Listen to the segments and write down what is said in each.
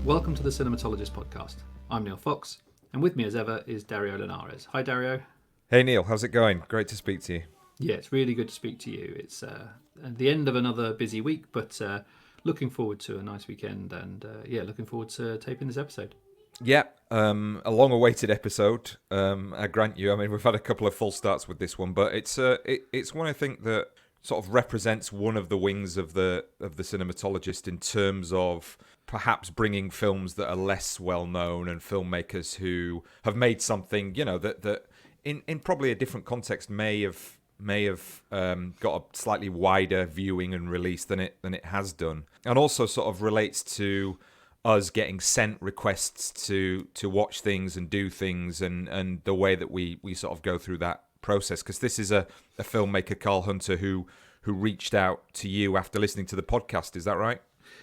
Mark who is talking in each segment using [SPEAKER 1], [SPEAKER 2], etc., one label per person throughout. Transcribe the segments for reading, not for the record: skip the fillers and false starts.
[SPEAKER 1] Welcome to the Cinematologist podcast. I'm Neil Fox, and with me as ever is Dario Linares. Hi, Dario.
[SPEAKER 2] Hey, Neil. How's it going? Great to speak to you.
[SPEAKER 1] Yeah, it's really good to speak to you. It's at the end of another busy week, but looking forward to a nice weekend, and looking forward to taping this episode.
[SPEAKER 2] Yeah, a long-awaited episode. I grant you. I mean, we've had a couple of full starts with this one, but it's one I think that sort of represents one of the wings of the cinematologist in terms of perhaps bringing films that are less well known and filmmakers who have made something, you know, that in probably a different context may have got a slightly wider viewing and release than it has done, and also sort of relates to us getting sent requests to watch things and do things, and the way that we sort of go through that process. Because this is a filmmaker, Carl Hunter, who reached out to you after listening to the podcast. Is that right?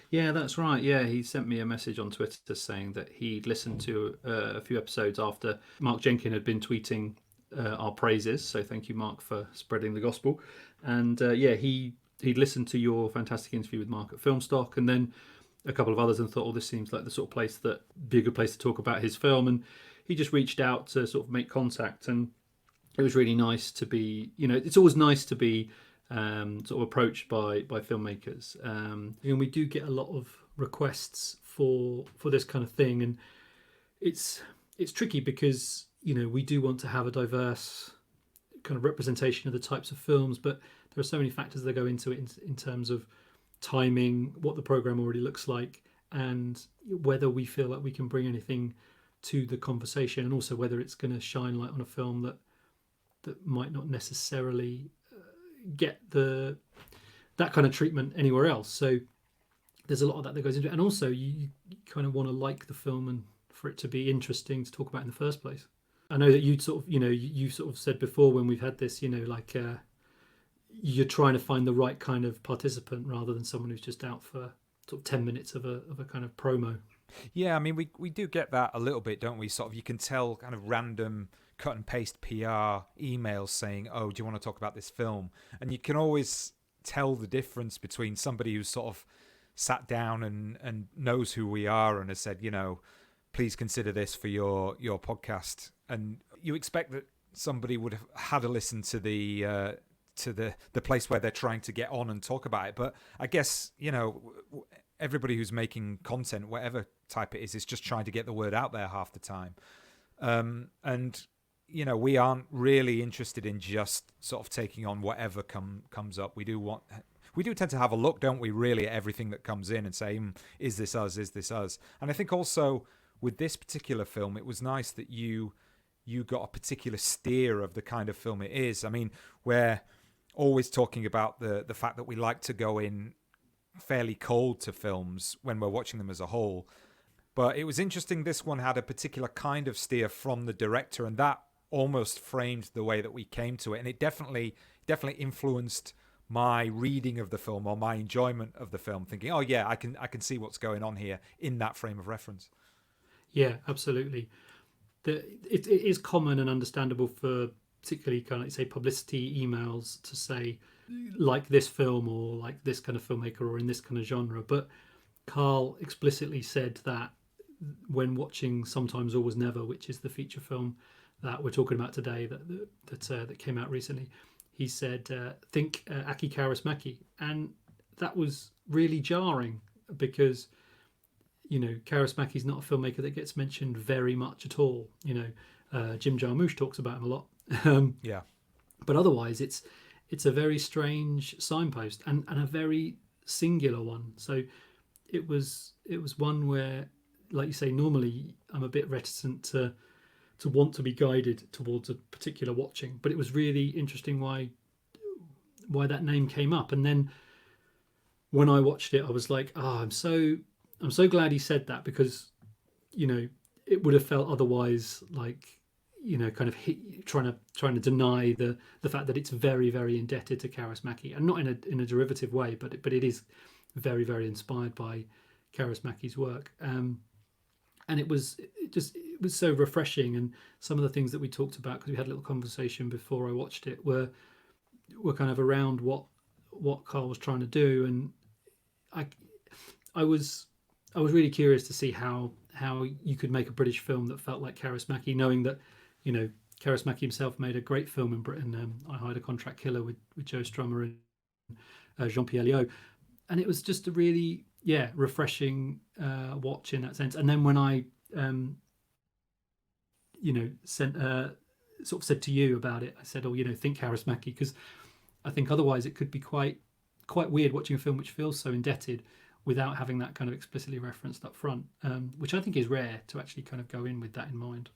[SPEAKER 1] Yeah, that's right. Yeah, he sent me a message on Twitter saying that he'd listened to a few episodes after Mark Jenkin had been tweeting our praises. So thank you, Mark, for spreading the gospel. And he'd listened to your fantastic interview with Mark at Filmstock, and then a couple of others, and thought, this seems like the sort of place that be a good place to talk about his film. And he just reached out to sort of make contact, and it was really nice to be, it's always nice to be sort of approached by filmmakers. And we do get a lot of requests for this kind of thing, and it's tricky because we do want to have a diverse kind of representation of the types of films, but there are so many factors that go into it in terms of timing, what the program already looks like, and whether we feel like we can bring anything to the conversation, and also whether it's going to shine light on a film that might not necessarily get that kind of treatment anywhere else. So there's a lot of that goes into it, and also you kind of want to like the film and for it to be interesting to talk about in the first place. I know that you'd sort of you sort of said before when we've had this, you're trying to find the right kind of participant rather than someone who's just out for sort of 10 minutes of a kind of promo.
[SPEAKER 2] Yeah, I mean, we do get that a little bit, don't we? Sort of, you can tell kind of random cut and paste PR emails saying, oh, do you want to talk about this film? And you can always tell the difference between somebody who's sort of sat down and knows who we are and has said, please consider this for your podcast. And you expect that somebody would have had a listen to the place where they're trying to get on and talk about it. But I guess, everybody who's making content, whatever type it is just trying to get the word out there half the time. And we aren't really interested in just sort of taking on whatever comes up. We do tend to have a look, don't we, really, at everything that comes in and say, is this us? Is this us? And I think also with this particular film, it was nice that you got a particular steer of the kind of film it is. I mean, we're always talking about the fact that we like to go in fairly cold to films when we're watching them as a whole. But it was interesting, this one had a particular kind of steer from the director, and that almost framed the way that we came to it. And it definitely influenced my reading of the film or my enjoyment of the film, thinking, oh yeah, I can see what's going on here in that frame of reference.
[SPEAKER 1] Yeah, absolutely. It is common and understandable for particularly kind of, like, say, publicity emails to say, like this film or like this kind of filmmaker or in this kind of genre. But Carl explicitly said that when watching Sometimes Always Never, which is the feature film that we're talking about today that came out recently, he said, think Aki Kaurismäki. And that was really jarring because, Kaurismäki's not a filmmaker that gets mentioned very much at all. Jim Jarmusch talks about him a lot.
[SPEAKER 2] Yeah.
[SPEAKER 1] But otherwise, it's a very strange signpost and a very singular one. So it was one where, like you say, normally I'm a bit reticent to want to be guided towards a particular watching, but it was really interesting why that name came up. And then when I watched it, I was like, I'm so glad he said that, because it would have felt otherwise like, kind of trying to deny the fact that it's very, very indebted to Kaurismäki, and not in a derivative way, but it is very, very inspired by Kaurismäki's work. And it was so refreshing, and some of the things that we talked about, because we had a little conversation before I watched it, were kind of around what Carl was trying to do, and I was I was really curious to see how you could make a British film that felt like Kaurismäki, knowing that, you know, Kaurismäki himself made a great film in Britain, I Hired a Contract Killer with Joe Strummer and Jean-Pierre Léaud, and it was just a really refreshing watch in that sense. And then when I sent sort of said to you about it, I said, think Kaurismäki, because I think otherwise it could be quite weird watching a film which feels so indebted without having that kind of explicitly referenced up front, which I think is rare to actually kind of go in with that in mind.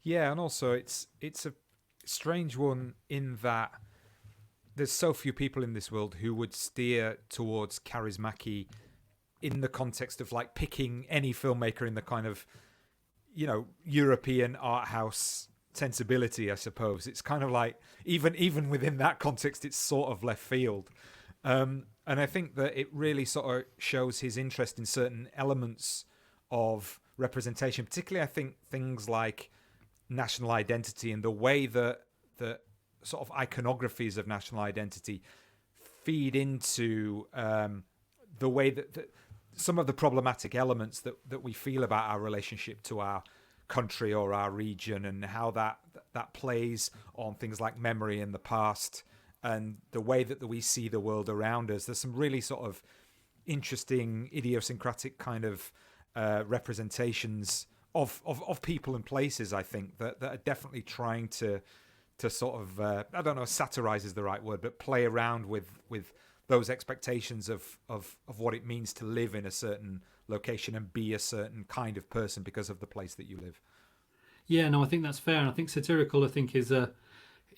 [SPEAKER 2] Yeah, and also it's a strange one in that there's so few people in this world who would steer towards Kaurismäki in the context of like picking any filmmaker in the kind of, you know, European art house sensibility, I suppose. It's kind of like even within that context, it's sort of left field. And I think that it really sort of shows his interest in certain elements of representation, particularly I think things like national identity and the way that the sort of iconographies of national identity feed into the way that some of the problematic elements that we feel about our relationship to our country or our region, and how that plays on things like memory in the past and the way that we see the world around us. There's some really sort of interesting idiosyncratic kind of representations of people and places, I think, that are definitely trying to sort of, I don't know, satirize is the right word, but play around with those expectations of what it means to live in a certain location and be a certain kind of person because of the place that you live.
[SPEAKER 1] Yeah, no, I think that's fair. And I think satirical, I think, is a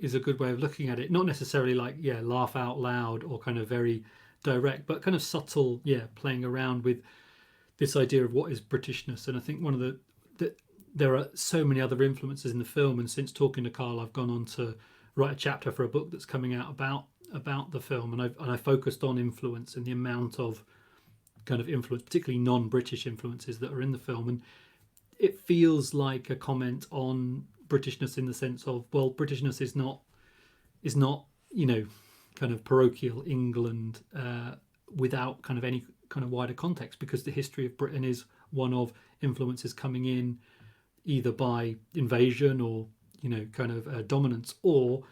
[SPEAKER 1] good way of looking at it. Not necessarily like, laugh out loud or kind of very direct, but kind of subtle, playing around with this idea of what is Britishness. And I think one of there are so many other influences in the film. And since talking to Carl, I've gone on to write a chapter for a book that's coming out about the film. And I focused on influence and the amount of kind of influence, particularly non-British influences that are in the film. And it feels like a comment on Britishness in the sense of, well, Britishness is not kind of parochial England without kind of any kind of wider context, because the history of Britain is one of influences coming in either by invasion or kind of dominance, or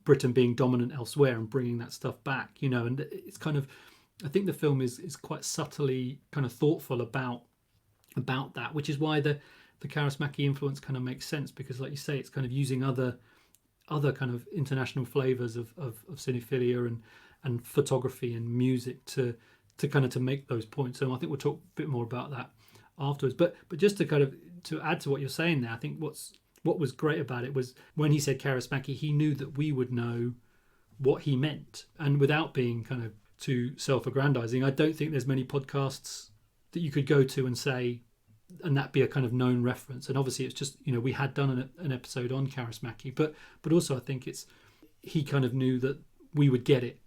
[SPEAKER 1] Britain being dominant elsewhere and bringing that stuff back, and it's kind of, I think the film is quite subtly kind of thoughtful about that, which is why the Kaurismäki influence kind of makes sense, because like you say, it's kind of using other kind of international flavors of cinephilia and photography and music to make those points. So I think we'll talk a bit more about that afterwards. But just to add to what you're saying there, I think what was great about it was when he said Kaurismäki, he knew that we would know what he meant, and without being kind of too self-aggrandizing, I don't think there's many podcasts that you could go to and say, and that be a kind of known reference. And obviously it's just, we had done an episode on Kaurismäki, but also I think he kind of knew that we would get it,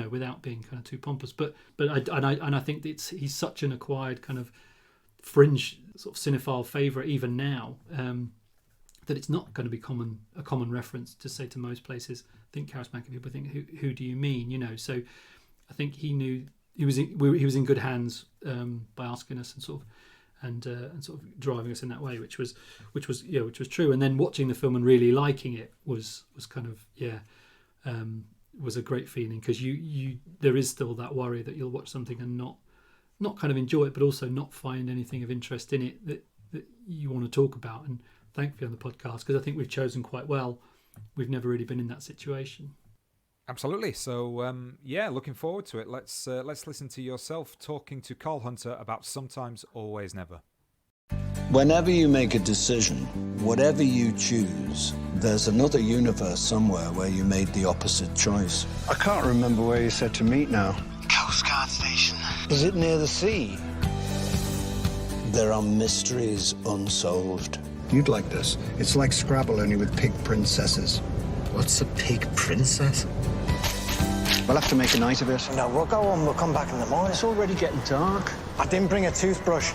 [SPEAKER 1] without being kind of too pompous. But I think he's such an acquired kind of fringe sort of cinephile favourite even now, that it's not going to be a common reference to say to most places, think Kaurismäki, people think, who do you mean? So I think he knew he was in good hands by asking us and sort of driving us in that way, which was true. And then watching the film and really liking it was kind of was a great feeling, because you there is still that worry that you'll watch something and not kind of enjoy it, but also not find anything of interest in it that you want to talk about. And thankfully on the podcast, because I think we've chosen quite well, we've never really been in that situation.
[SPEAKER 2] Absolutely. So, looking forward to it. Let's listen to yourself talking to Carl Hunter about Sometimes, Always, Never.
[SPEAKER 3] Whenever you make a decision, whatever you choose, there's another universe somewhere where you made the opposite choice.
[SPEAKER 4] I can't remember where you said to meet now.
[SPEAKER 3] Coast Guard Station.
[SPEAKER 4] Is it near the sea?
[SPEAKER 3] There are mysteries unsolved.
[SPEAKER 4] You'd like this. It's like Scrabble, only with pig princesses.
[SPEAKER 3] What's a pig princess?
[SPEAKER 4] We'll have to make a night of it.
[SPEAKER 3] No, we'll go on. We'll come back in the morning. It's already getting dark.
[SPEAKER 4] I didn't bring a toothbrush.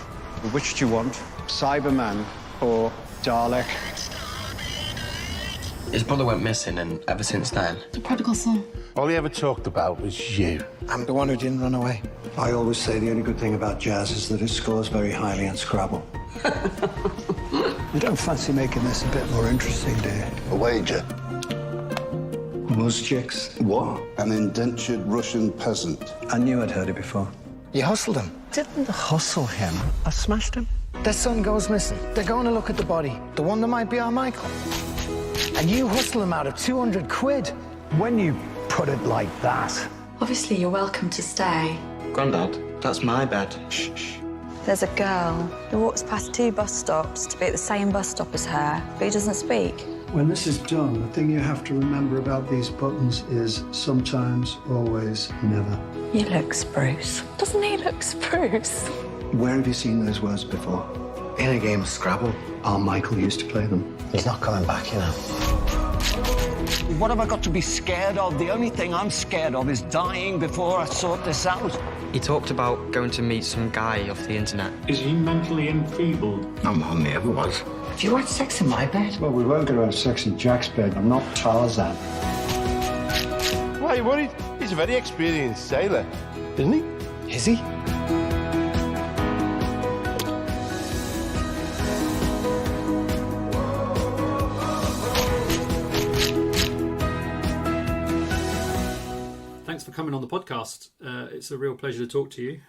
[SPEAKER 4] Which do you want? Cyberman or Dalek?
[SPEAKER 5] His brother went missing, and ever since then...
[SPEAKER 6] The prodigal son.
[SPEAKER 5] All he ever talked about was you.
[SPEAKER 3] I'm the one who didn't run away. I always say the only good thing about jazz is that it scores very highly on Scrabble. You don't fancy making this a bit more interesting, do you?
[SPEAKER 5] A wager.
[SPEAKER 3] Muzjiks.
[SPEAKER 5] What? An indentured Russian peasant.
[SPEAKER 3] I knew I'd heard it before. You hustled him. Didn't hustle him. I smashed him. Their son goes missing. They're going to look at the body. The one that might be our Michael. And you hustle him out of 200 quid. When you put it like that.
[SPEAKER 6] Obviously, you're welcome to stay.
[SPEAKER 7] Grandad, that's my bed.
[SPEAKER 3] Shh.
[SPEAKER 6] There's a girl who walks past 2 bus stops to be at the same bus stop as her, but who doesn't speak.
[SPEAKER 8] When this is done, the thing you have to remember about these buttons is sometimes, always, never.
[SPEAKER 6] You look spruce. Doesn't he look spruce?
[SPEAKER 3] Where have you seen those words before?
[SPEAKER 7] In a game of Scrabble.
[SPEAKER 3] Our Michael used to play them.
[SPEAKER 7] He's not coming back, you know.
[SPEAKER 3] What have I got to be scared of? The only thing I'm scared of is dying before I sort this out.
[SPEAKER 7] He talked about going to meet some guy off the internet.
[SPEAKER 9] Is he mentally enfeebled?
[SPEAKER 7] No more than he ever was.
[SPEAKER 3] Do you want sex in my bed?
[SPEAKER 8] Well, we won't get around sex in Jack's bed. I'm not Tarzan.
[SPEAKER 5] Why are you worried? He's a very experienced sailor, isn't he?
[SPEAKER 3] Is he?
[SPEAKER 1] Thanks for coming on the podcast. It's a real pleasure to talk to you.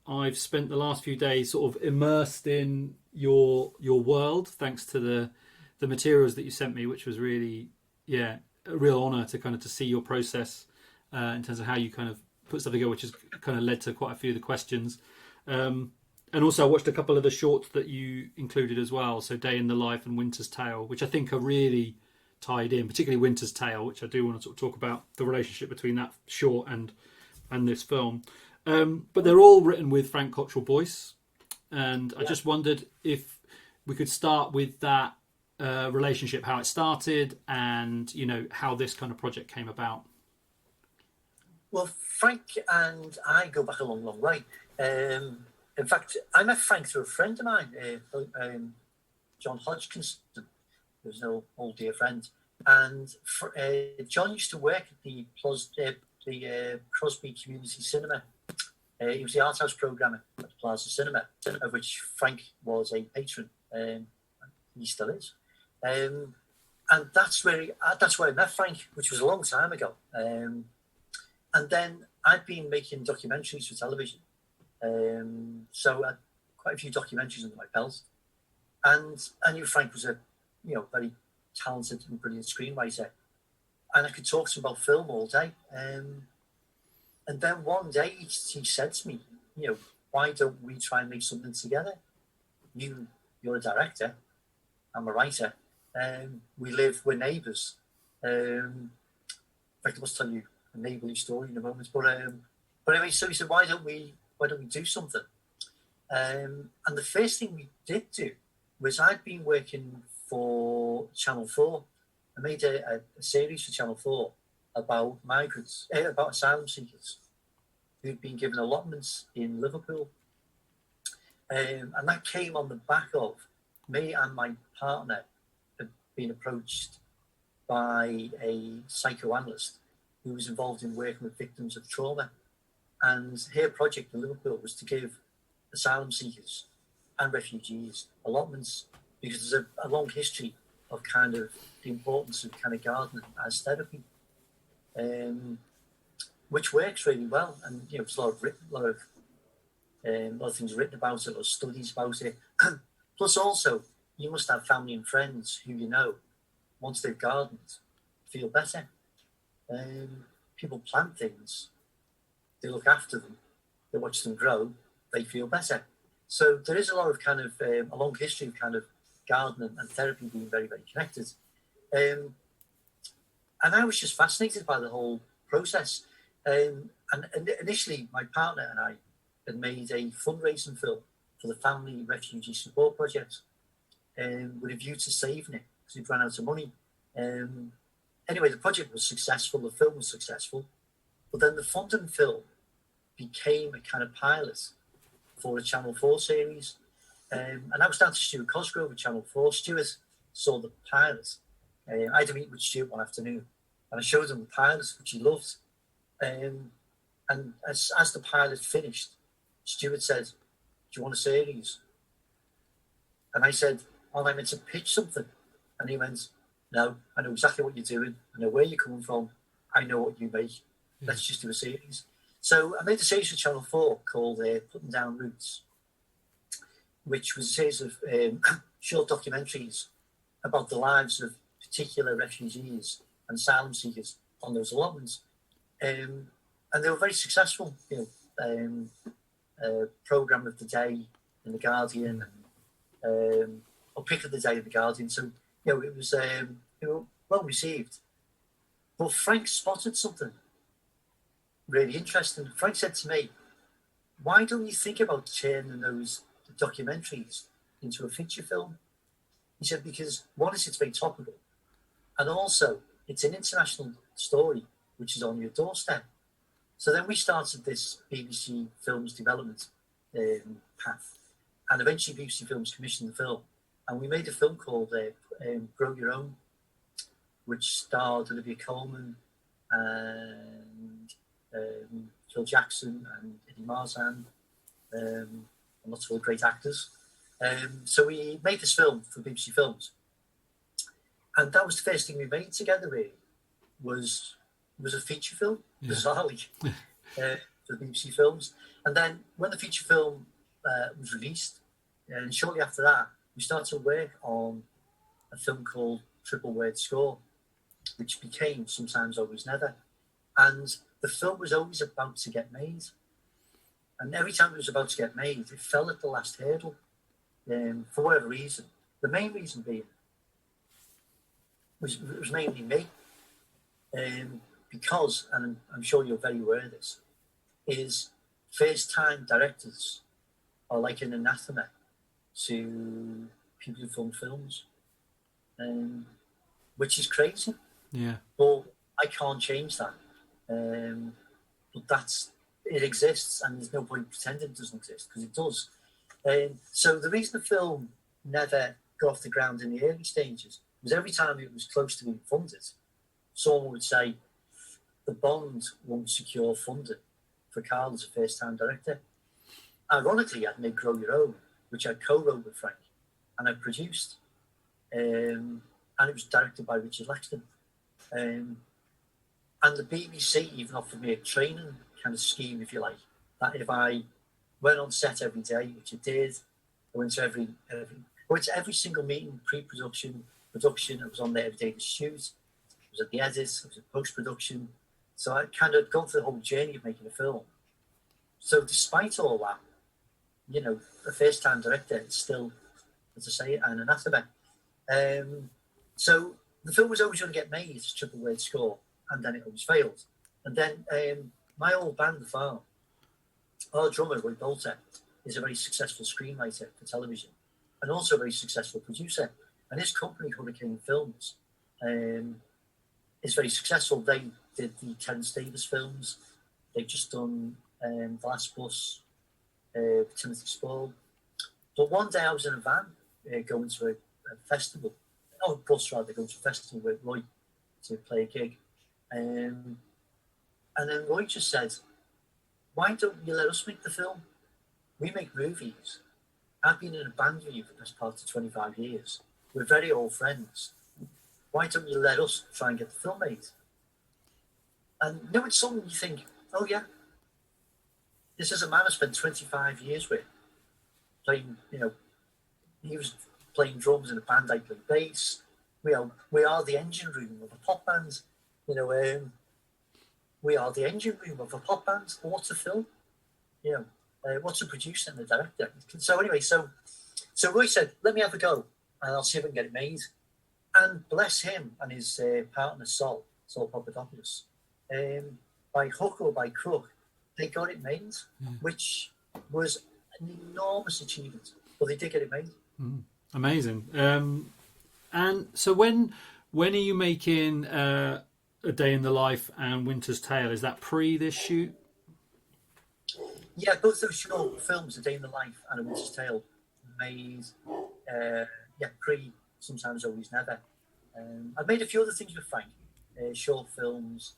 [SPEAKER 1] I've spent the last few days sort of immersed in your world, thanks to the materials that you sent me, which was really, a real honour to kind of to see your process in terms of how you kind of put stuff together, which has kind of led to quite a few of the questions. And also I watched a couple of the shorts that you included as well, so Day in the Life and Winter's Tale, which I think are really tied in, particularly Winter's Tale, which I do want to sort of talk about the relationship between that short and this film. But they're all written with Frank Cottrell-Boyce, and I just wondered if we could start with that relationship, how it started, and how this kind of project came about.
[SPEAKER 10] Well, Frank and I go back a long, long way. In fact, I met Frank through a friend of mine, John Hodgkinson, who's an old dear friend, and John used to work at the Crosby Community Cinema. He was the art house programmer at the Plaza Cinema, of which Frank was a patron. He still is. And that's where I met Frank, which was a long time ago. And then I'd been making documentaries for television. So I had quite a few documentaries under my belt. And I knew Frank was a very talented and brilliant screenwriter. And I could talk to him about film all day. And then one day he said to me, why don't we try and make something together? You're a director, I'm a writer. We're neighbours. In fact, I must tell you a neighbourly story in a moment. But anyway, so he said, why don't we do something? And the first thing we did do was I'd been working for Channel 4. I made a series for Channel 4 about migrants, about asylum seekers who'd been given allotments in Liverpool. And that came on the back of me and my partner had been approached by a psychoanalyst who was involved in working with victims of trauma. And her project in Liverpool was to give asylum seekers and refugees allotments, because there's a long history of kind of the importance of kind of gardening as therapy, which works really well. And there's a lot of things written about it, a lot of studies about it. Plus, also, you must have family and friends who once they've gardened, feel better. People plant things, they look after them, they watch them grow, they feel better. So there is a lot of kind of a long history of kind of gardening and therapy being very, very connected. And I was just fascinated by the whole process. And initially, my partner and I had made a fundraising film for the Family Refugee Support Project with a view to saving it because we'd run out of money. Anyway, the project was successful, the film was successful, but then the funding film became a kind of pilot for a Channel 4 series. And I was down to Stuart Cosgrove at Channel 4. Stuart saw the pilot. I had a meeting with Stuart one afternoon, And I showed him the pilot, which he loved. And as the pilot finished, Stuart said, "Do you want a series?" And I said, "Oh, I meant to pitch something." And he went, "No, I know exactly what you're doing. I know where you're coming from. I know what you make. Let's just do a series." So I made a series for Channel 4 called Putting Down Roots, which was a series of short documentaries about the lives of particular refugees and asylum seekers on those allotments. And they were very successful. Programme of the Day in The Guardian, or Pick of the Day in The Guardian. So, it was well received. But Frank spotted something really interesting. Frank said to me, "Why don't you think about turning those documentaries into a feature film?" He said, "Because one is it's very topical, and also it's an international story which is on your doorstep." So then we started this BBC Films development path, and eventually BBC Films commissioned the film, and we made a film called Grow Your Own, which starred Olivia Colman and Phil Jackson and Eddie Marzan, and lots of other great actors. So we made this film for BBC Films, and that was the first thing we made together. Really, was a feature film, bizarrely, for BBC Films. And then when the feature film was released, and shortly after that, we started to work on a film called Triple Word Score, which became Sometimes Always Never. And the film was always about to get made. And every time it was about to get made, it fell at the last hurdle, for whatever reason. The main reason being was mainly me. Because, and I'm sure you're very aware of this, is first-time directors are like an anathema to people who film films, which is crazy.
[SPEAKER 1] Yeah.
[SPEAKER 10] But I can't change that. But it exists, and there's no point pretending it doesn't exist, because it does. So the reason the film never got off the ground in the early stages was every time it was close to being funded, someone would say, the bond won't secure funding for Carl as a first-time director. Ironically, I'd made Grow Your Own, which I co-wrote with Frank, and I produced. And it was directed by Richard Laxton. And the BBC even offered me a training kind of scheme, if you like, that if I went on set every day, which I did, I went to every single meeting, pre-production, production. I was on there every day to shoot. I was at the edit. I was at post-production. So I kind of gone through the whole journey of making a film. So despite all that, a first-time director is still, as I say, an anathema. So the film was always going to get made as a Triple Word Score, and then it always failed. And then my old band, The Farm, our drummer, Roy Bolter, is a very successful screenwriter for television, and also a very successful producer. And his company, Hurricane Films, is very successful. They did the Terence Davis films. They've just done The Last Bus, Timothy Spall. But one day I was in a van going to a festival, bus rather, going to a festival with Roy to play a gig. And then Roy just said, "Why don't you let us make the film? We make movies. I've been in a band with you for the best part of 25 years. We're very old friends. Why don't you let us try and get the film made?" And it's something you think, oh yeah, this is a man I spent 25 years with, playing, he was playing drums in a band, I played bass. We are the engine room of a pop band. We are the engine room of a pop band. What's a film? What's a producer and a director? So anyway, so Roy said, "Let me have a go, and I'll see if I can get it made." And bless him and his partner, Sol Papadopoulos, by hook or by crook, they got it made, which was an enormous achievement. But they did get it made.
[SPEAKER 1] Amazing. And so when are you making A Day in the Life and Winter's Tale? Is that pre this shoot?
[SPEAKER 10] Yeah, both those short films, A Day in the Life and A Winter's Tale, made pre Sometimes Always Never. I've made a few other things with Frank. short films,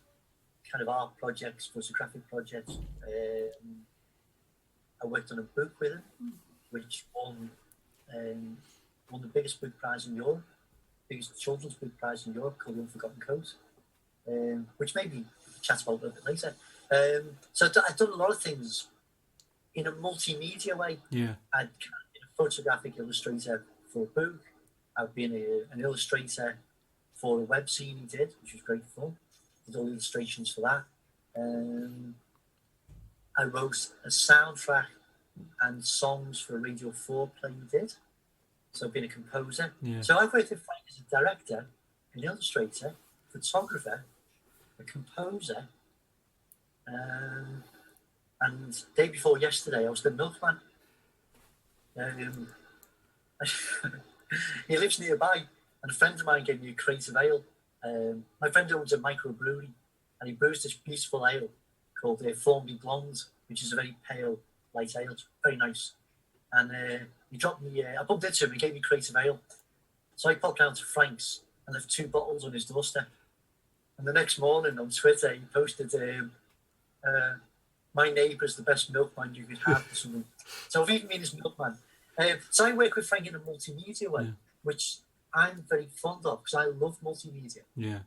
[SPEAKER 10] kind of art projects, photographic projects. I worked on a book with him, which won the biggest book prize in Europe, biggest children's book prize in Europe, called The Unforgotten Coat, which maybe chat about a little bit later. So I've done a lot of things in a multimedia way.
[SPEAKER 1] Yeah.
[SPEAKER 10] I'd been a photographic illustrator for a book. I've been an illustrator for a web scene he did, which was great fun. Did all the illustrations for that. I wrote a soundtrack and songs for a Radio 4 play he did. So I've been a composer.
[SPEAKER 1] Yeah.
[SPEAKER 10] So I've worked with Frank as a director, an illustrator, photographer, a composer, and day before yesterday I was the milkman. He lives nearby, and a friend of mine gave me a crate of ale. My friend owns a microbrewery, and he brews this beautiful ale called Formby Blonde, which is a very pale, light ale. It's very nice. And he dropped me, I bumped into him, he gave me a crate of ale. So I popped down to Frank's and left 2 bottles on his doorstep. And the next morning on Twitter, he posted, my neighbour's the best milkman you could have or something. So I've even been his milkman. So I work with Frank in a multimedia way, which I'm very fond of because I love multimedia.
[SPEAKER 1] Yeah.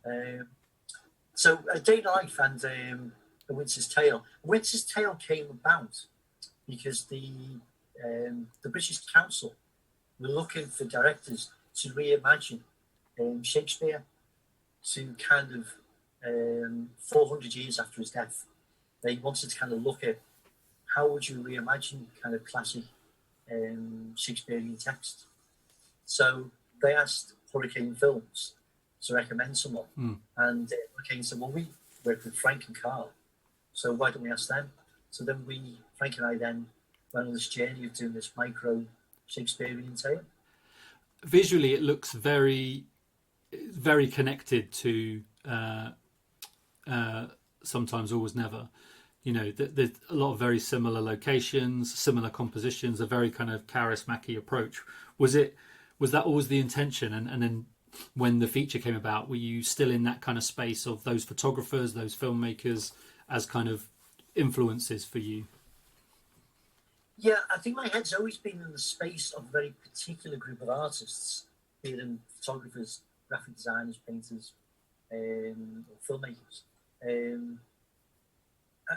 [SPEAKER 10] So A Day in the Life and A Winter's Tale. A Winter's Tale came about because the British Council were looking for directors to reimagine Shakespeare to kind of 400 years after his death. They wanted to kind of look at how would you reimagine kind of classic Shakespearean text. So they asked Hurricane Films to recommend someone. And Hurricane said, well, we work with Frank and Carl, so why don't we ask them? So then Frank and I then went on this journey of doing this micro Shakespearean tale.
[SPEAKER 1] Visually, it looks very, very connected to Sometimes, Always, Never. You know, there's a lot of very similar locations, similar compositions, a very kind of Kaurismäki approach. Was that always the intention? And then when the feature came about, were you still in that kind of space of those photographers, those filmmakers as kind of influences for you?
[SPEAKER 10] Yeah, I think my head's always been in the space of a very particular group of artists, be them photographers, graphic designers, painters, or filmmakers.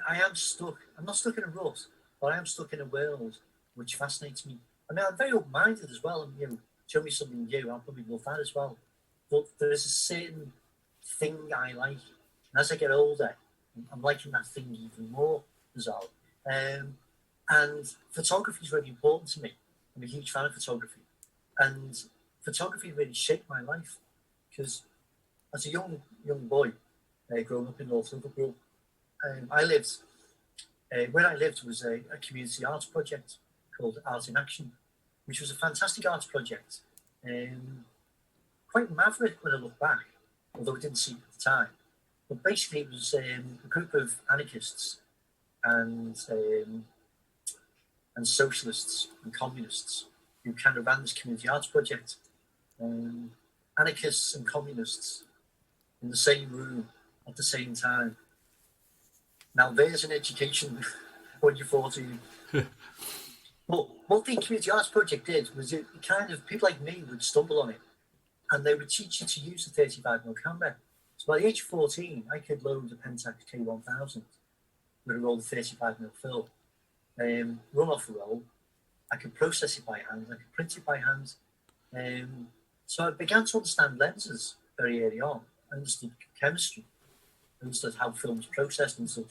[SPEAKER 10] I am stuck. I'm not stuck in a rut, but I am stuck in a world which fascinates me. I mean, I'm very open-minded as well, and show me something new, I'll probably love that as well. But there's a certain thing I like, and as I get older, I'm liking that thing even more as well. And photography is really important to me. I'm a huge fan of photography, and photography really shaped my life because as a young boy, growing up in North Liverpool, where I lived was a community arts project called Art in Action, which was a fantastic arts project. Quite maverick when I look back, although I didn't see it at the time. But basically it was a group of anarchists and socialists and communists who kind of ran this community arts project. Anarchists and communists in the same room at the same time. Now there's an education when you're 14. But what the community arts project did was it kind of, people like me would stumble on it and they would teach you to use a 35mm camera. So by the age of 14, I could load a Pentax K1000 with a roll of 35mm film, run off a roll. I could process it by hand, I could print it by hand. So I began to understand lenses very early on. I understood chemistry, I understood how films processed, and so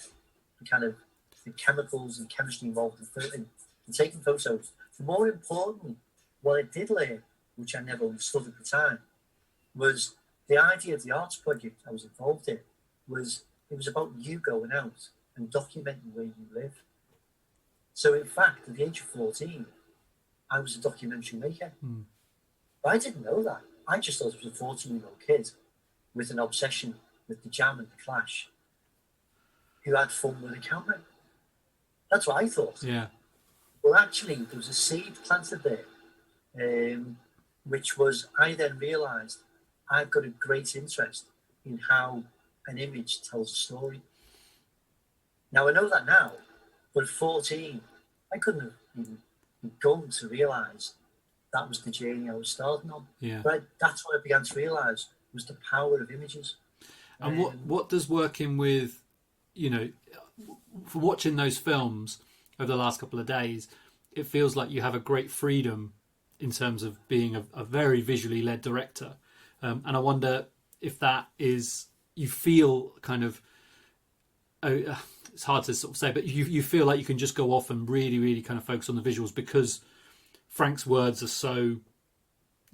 [SPEAKER 10] the kind of the chemicals and chemistry involved in taking photos. But more importantly, what I did learn, which I never understood at the time, was the idea of the arts project I was involved in was it was about you going out and documenting where you live. So in fact, at the age of 14, I was a documentary maker. But I didn't know that. I just thought it was a 14-year-old kid with an obsession with the Jam and the Clash who had fun with a camera. That's what I thought.
[SPEAKER 1] Yeah.
[SPEAKER 10] Well, actually, there was a seed planted there, which was, I then realised I've got a great interest in how an image tells a story. Now, I know that now, but at 14, I couldn't have even begun to realise that was the journey I was starting on.
[SPEAKER 1] Yeah.
[SPEAKER 10] But that's what I began to realise was the power of images.
[SPEAKER 1] And what does working with, for watching those films over the last couple of days, it feels like you have a great freedom in terms of being a very visually led director. And I wonder if that is, you feel kind of, it's hard to sort of say, but you feel like you can just go off and really, really kind of focus on the visuals because Frank's words are so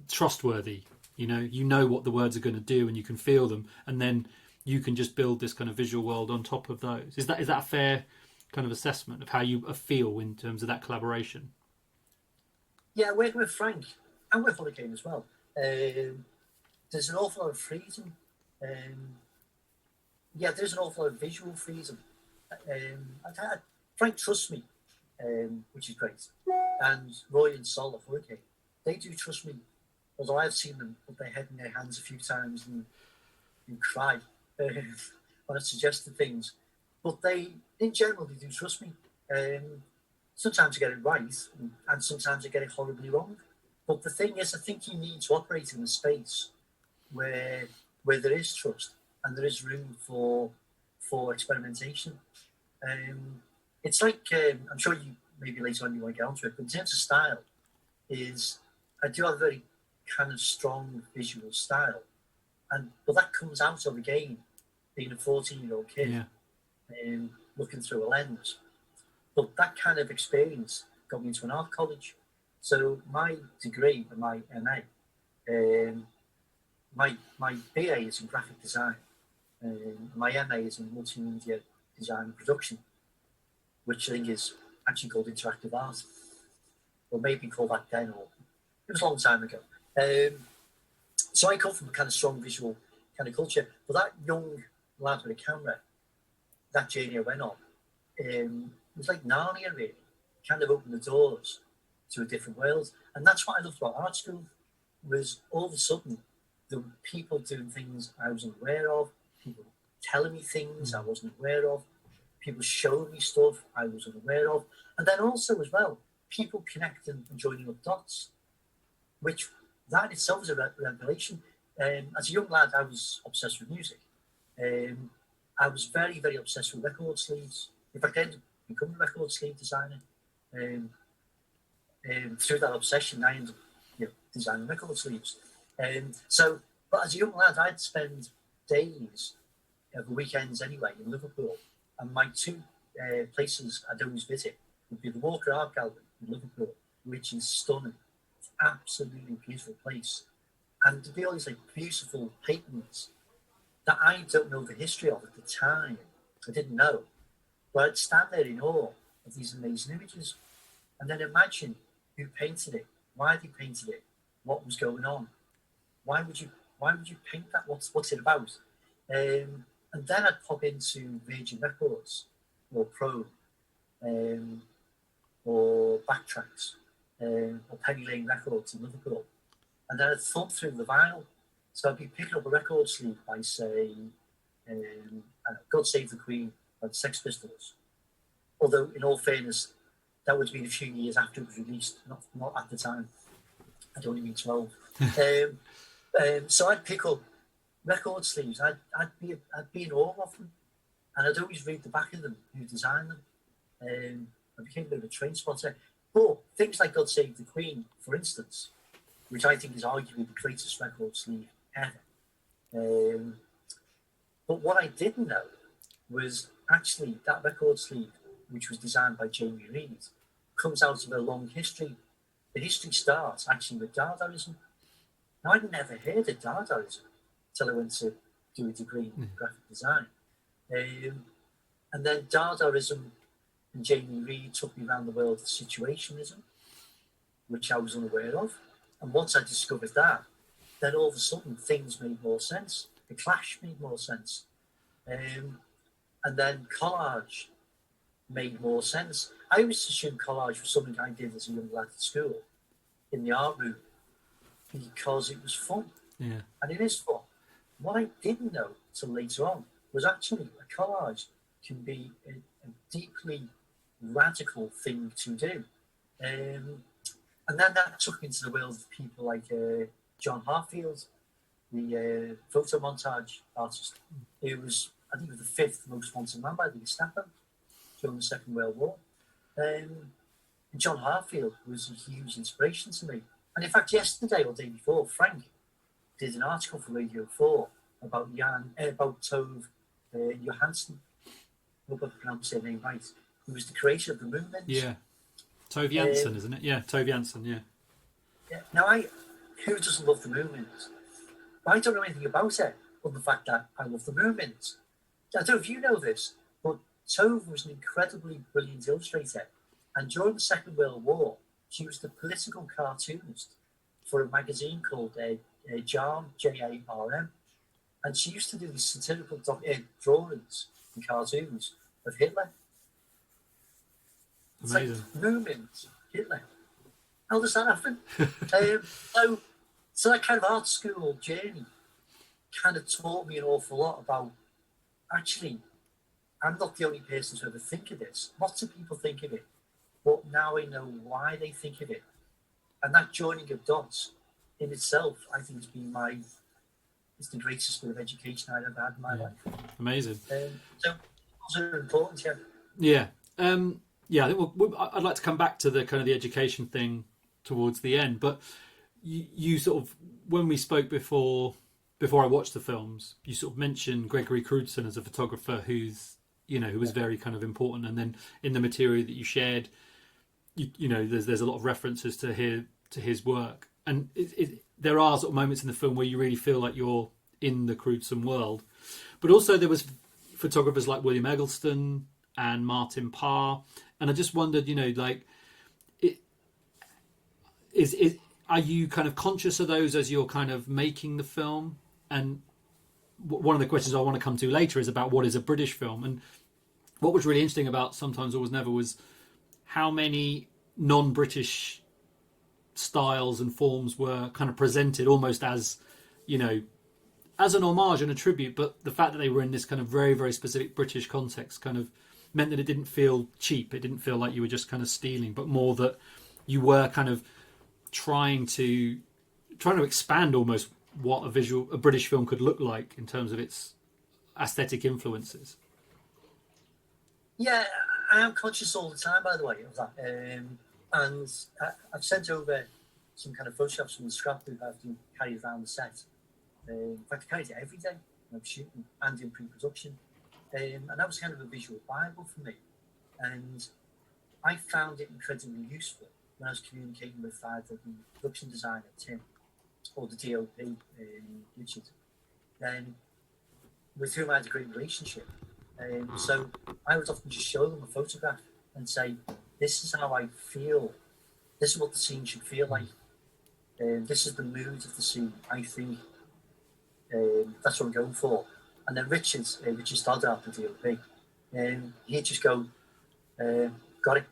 [SPEAKER 1] trustworthy. You know what the words are going to do and you can feel them. And then you can just build this kind of visual world on top of those. Is that a fair kind of assessment of how you feel in terms of that collaboration?
[SPEAKER 10] Yeah, working with Frank and with Hurricane as well, there's an awful lot of freedom. There's an awful lot of visual freedom. Frank trusts me, which is great. And Roy and Sol of Hurricane, they do trust me. Although I've seen them put their head in their hands a few times and cry when I suggested things. But they, in general, they do trust me. Sometimes I get it right, and sometimes I get it horribly wrong. But the thing is, I think you need to operate in a space where there is trust and there is room for experimentation. It's like, I'm sure you maybe later on you want to get onto it, but in terms of style, I do have a very kind of strong visual style, but that comes out of, again, being a 14-year-old kid, looking through a lens. But that kind of experience got me into an art college. So my degree, my MA, my BA is in graphic design. My MA is in multimedia design and production, which I think is actually called interactive art. Or maybe called that then, or it was a long time ago. So I come from a kind of strong visual kind of culture. But that young lad with a camera, that journey I went on, it was like Narnia, really. Kind of opened the doors to a different world. And that's what I loved about art school, was all of a sudden there were people doing things I wasn't aware of, people telling me things I wasn't aware of, people showing me stuff I wasn't aware of. And then also as well, people connecting and joining up dots, which that itself is a revelation. As a young lad, I was obsessed with music. I was very, very obsessed with record sleeves. In fact, I ended up becoming a record sleeve designer. Through that obsession, I ended up designing record sleeves. But as a young lad, I'd spend days, the weekends anyway, in Liverpool. And my two places I'd always visit would be the Walker Art Gallery in Liverpool, which is stunning. It's an absolutely beautiful place. And there'd be all these beautiful paintings that I don't know the history of at the time. I didn't know. But I'd stand there in awe of these amazing images. And then imagine who painted it, why they painted it, what was going on. Why would you paint that? What's it about? And then I'd pop into Virgin Records or Pro or Backtracks or Penny Lane Records in Liverpool. And then I'd thumb through the vinyl. So I'd be picking up a record sleeve by, say, God Save the Queen by the Sex Pistols. Although, in all fairness, that would have been a few years after it was released, not at the time. I'd only been 12. So I'd pick up record sleeves. I'd be in awe of them. And I'd always read the back of them, who designed them. I became a bit of a train spotter. But things like God Save the Queen, for instance, which I think is arguably the greatest record sleeve ever. But what I didn't know was actually that record sleeve, which was designed by Jamie Reed, comes out of a long history. The history starts actually with Dadaism. Now, I'd never heard of Dadaism until I went to do a degree in graphic design. And then Dadaism and Jamie Reed took me around the world of situationism, which I was unaware of. And once I discovered that, then all of a sudden things made more sense. The Clash made more sense. And then collage made more sense. I always assumed collage was something I did as a young lad at school in the art room because it was fun.
[SPEAKER 1] Yeah.
[SPEAKER 10] And it is fun. What I didn't know till later on was actually a collage can be a deeply radical thing to do. And then that took me into the world of people like John Harfield, the photo montage artist, who was, I think, the 5th most wanted man by the Gestapo during the Second World War. And John Harfield was a huge inspiration to me. And in fact, yesterday or the day before, Frank did an article for Radio 4 about Tove Johansson. I hope I pronounced her name right. Who was the creator of the movement.
[SPEAKER 1] Yeah. Tove Jansson, isn't it? Yeah, Tove Jansson, yeah.
[SPEAKER 10] Now, who doesn't love the movement? I don't know anything about it, but the fact that I love the movement. I don't know if you know this, but Tove was an incredibly brilliant illustrator. And during the Second World War, she was the political cartoonist for a magazine called JARM, J-A-R-M. And she used to do these satirical drawings and cartoons of Hitler. It's
[SPEAKER 1] amazing.
[SPEAKER 10] Like movement, Hitler. How does that happen? So that kind of art school journey kind of taught me an awful lot about, actually, I'm not the only person to ever think of this. Lots of people think of it, but now I know why they think of it. And that joining of dots in itself, I think, has been it's the greatest bit of education I've ever had in my life.
[SPEAKER 1] Amazing.
[SPEAKER 10] So those are important,
[SPEAKER 1] yeah. Yeah. I think I'd like to come back to the kind of the education thing towards the end, but you sort of, when we spoke before I watched the films, you sort of mentioned Gregory Crewdson as a photographer who was very kind of important, and then in the material that you shared, there's a lot of references to his work, and there are sort of moments in the film where you really feel like you're in the Crewdson world, but also there was photographers like William Eggleston and Martin Parr, and I just wondered, are you kind of conscious of those as you're kind of making the film? And one of the questions I want to come to later is about what is a British film. And what was really interesting about Sometimes Always Never was how many non-British styles and forms were kind of presented almost as, as an homage and a tribute. But the fact that they were in this kind of very, very specific British context kind of meant that it didn't feel cheap. It didn't feel like you were just kind of stealing, but more that you were kind of trying to expand almost what a British film could look like in terms of its aesthetic influences.
[SPEAKER 10] Yeah, I am conscious all the time, by the way, of that. And I've sent over some kind of photographs from the scrapbook I've been carried around the set. In fact, I carried it every day when I was shooting and in pre-production. And that was kind of a visual Bible for me. And I found it incredibly useful when I was communicating with either the production designer, Tim, or the DOP, Richard, then with whom I had a great relationship. So I would often just show them a photograph and say, this is how I feel. This is what the scene should feel like. This is the mood of the scene. I think that's what I'm going for. And then Richard Stoddart, the DOP, he'd just go, got it.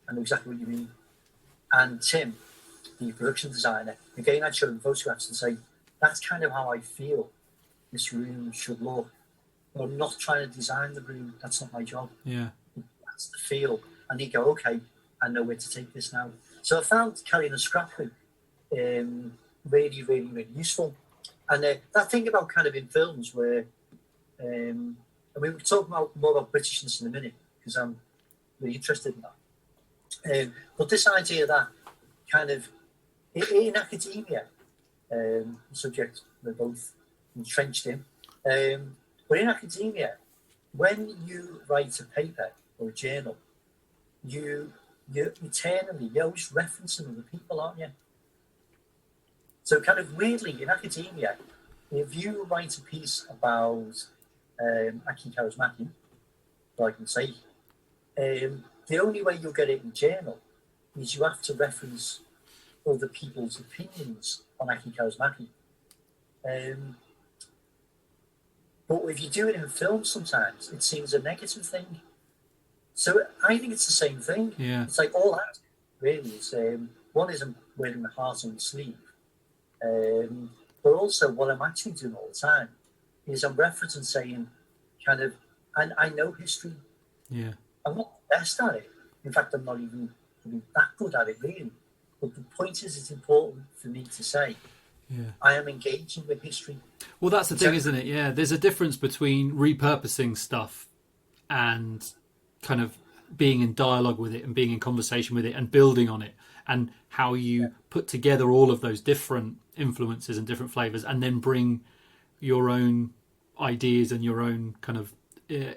[SPEAKER 10] I know exactly what you mean. And Tim, the production designer, again, I'd show them photographs and say, that's kind of how I feel this room should look. I'm not trying to design the room. That's not my job.
[SPEAKER 1] Yeah.
[SPEAKER 10] That's the feel. And he'd go, okay, I know where to take this now. So I found carrying a scrapbook really, really, really useful. And that thing about kind of in films where, and we'll talk more about Britishness in a minute, because I'm really interested in that. But this idea that kind of in academia, subject we're both entrenched in, but in academia, when you write a paper or a journal, you eternally, you're always referencing other people, aren't you? So kind of weirdly, in academia, if you write a piece about Aki Kaurismäki, like I can say, the only way you'll get it in journal is you have to reference other people's opinions on Aki Kaurismäki. But if you do it in film sometimes, it seems a negative thing. So I think it's the same thing.
[SPEAKER 1] Yeah.
[SPEAKER 10] It's like all that really is, one is I'm wearing the heart on the sleeve. But also what I'm actually doing all the time is I'm referencing saying, kind of, and I know history.
[SPEAKER 1] Yeah.
[SPEAKER 10] I'm not the best at it. In fact, I'm not even that good at it, really. But the point is, it's important for me to say, I am engaging with history.
[SPEAKER 1] Well, that's the thing, isn't it? Yeah, there's a difference between repurposing stuff and kind of being in dialogue with it and being in conversation with it and building on it, and how you put together all of those different influences and different flavors and then bring your own ideas and your own kind of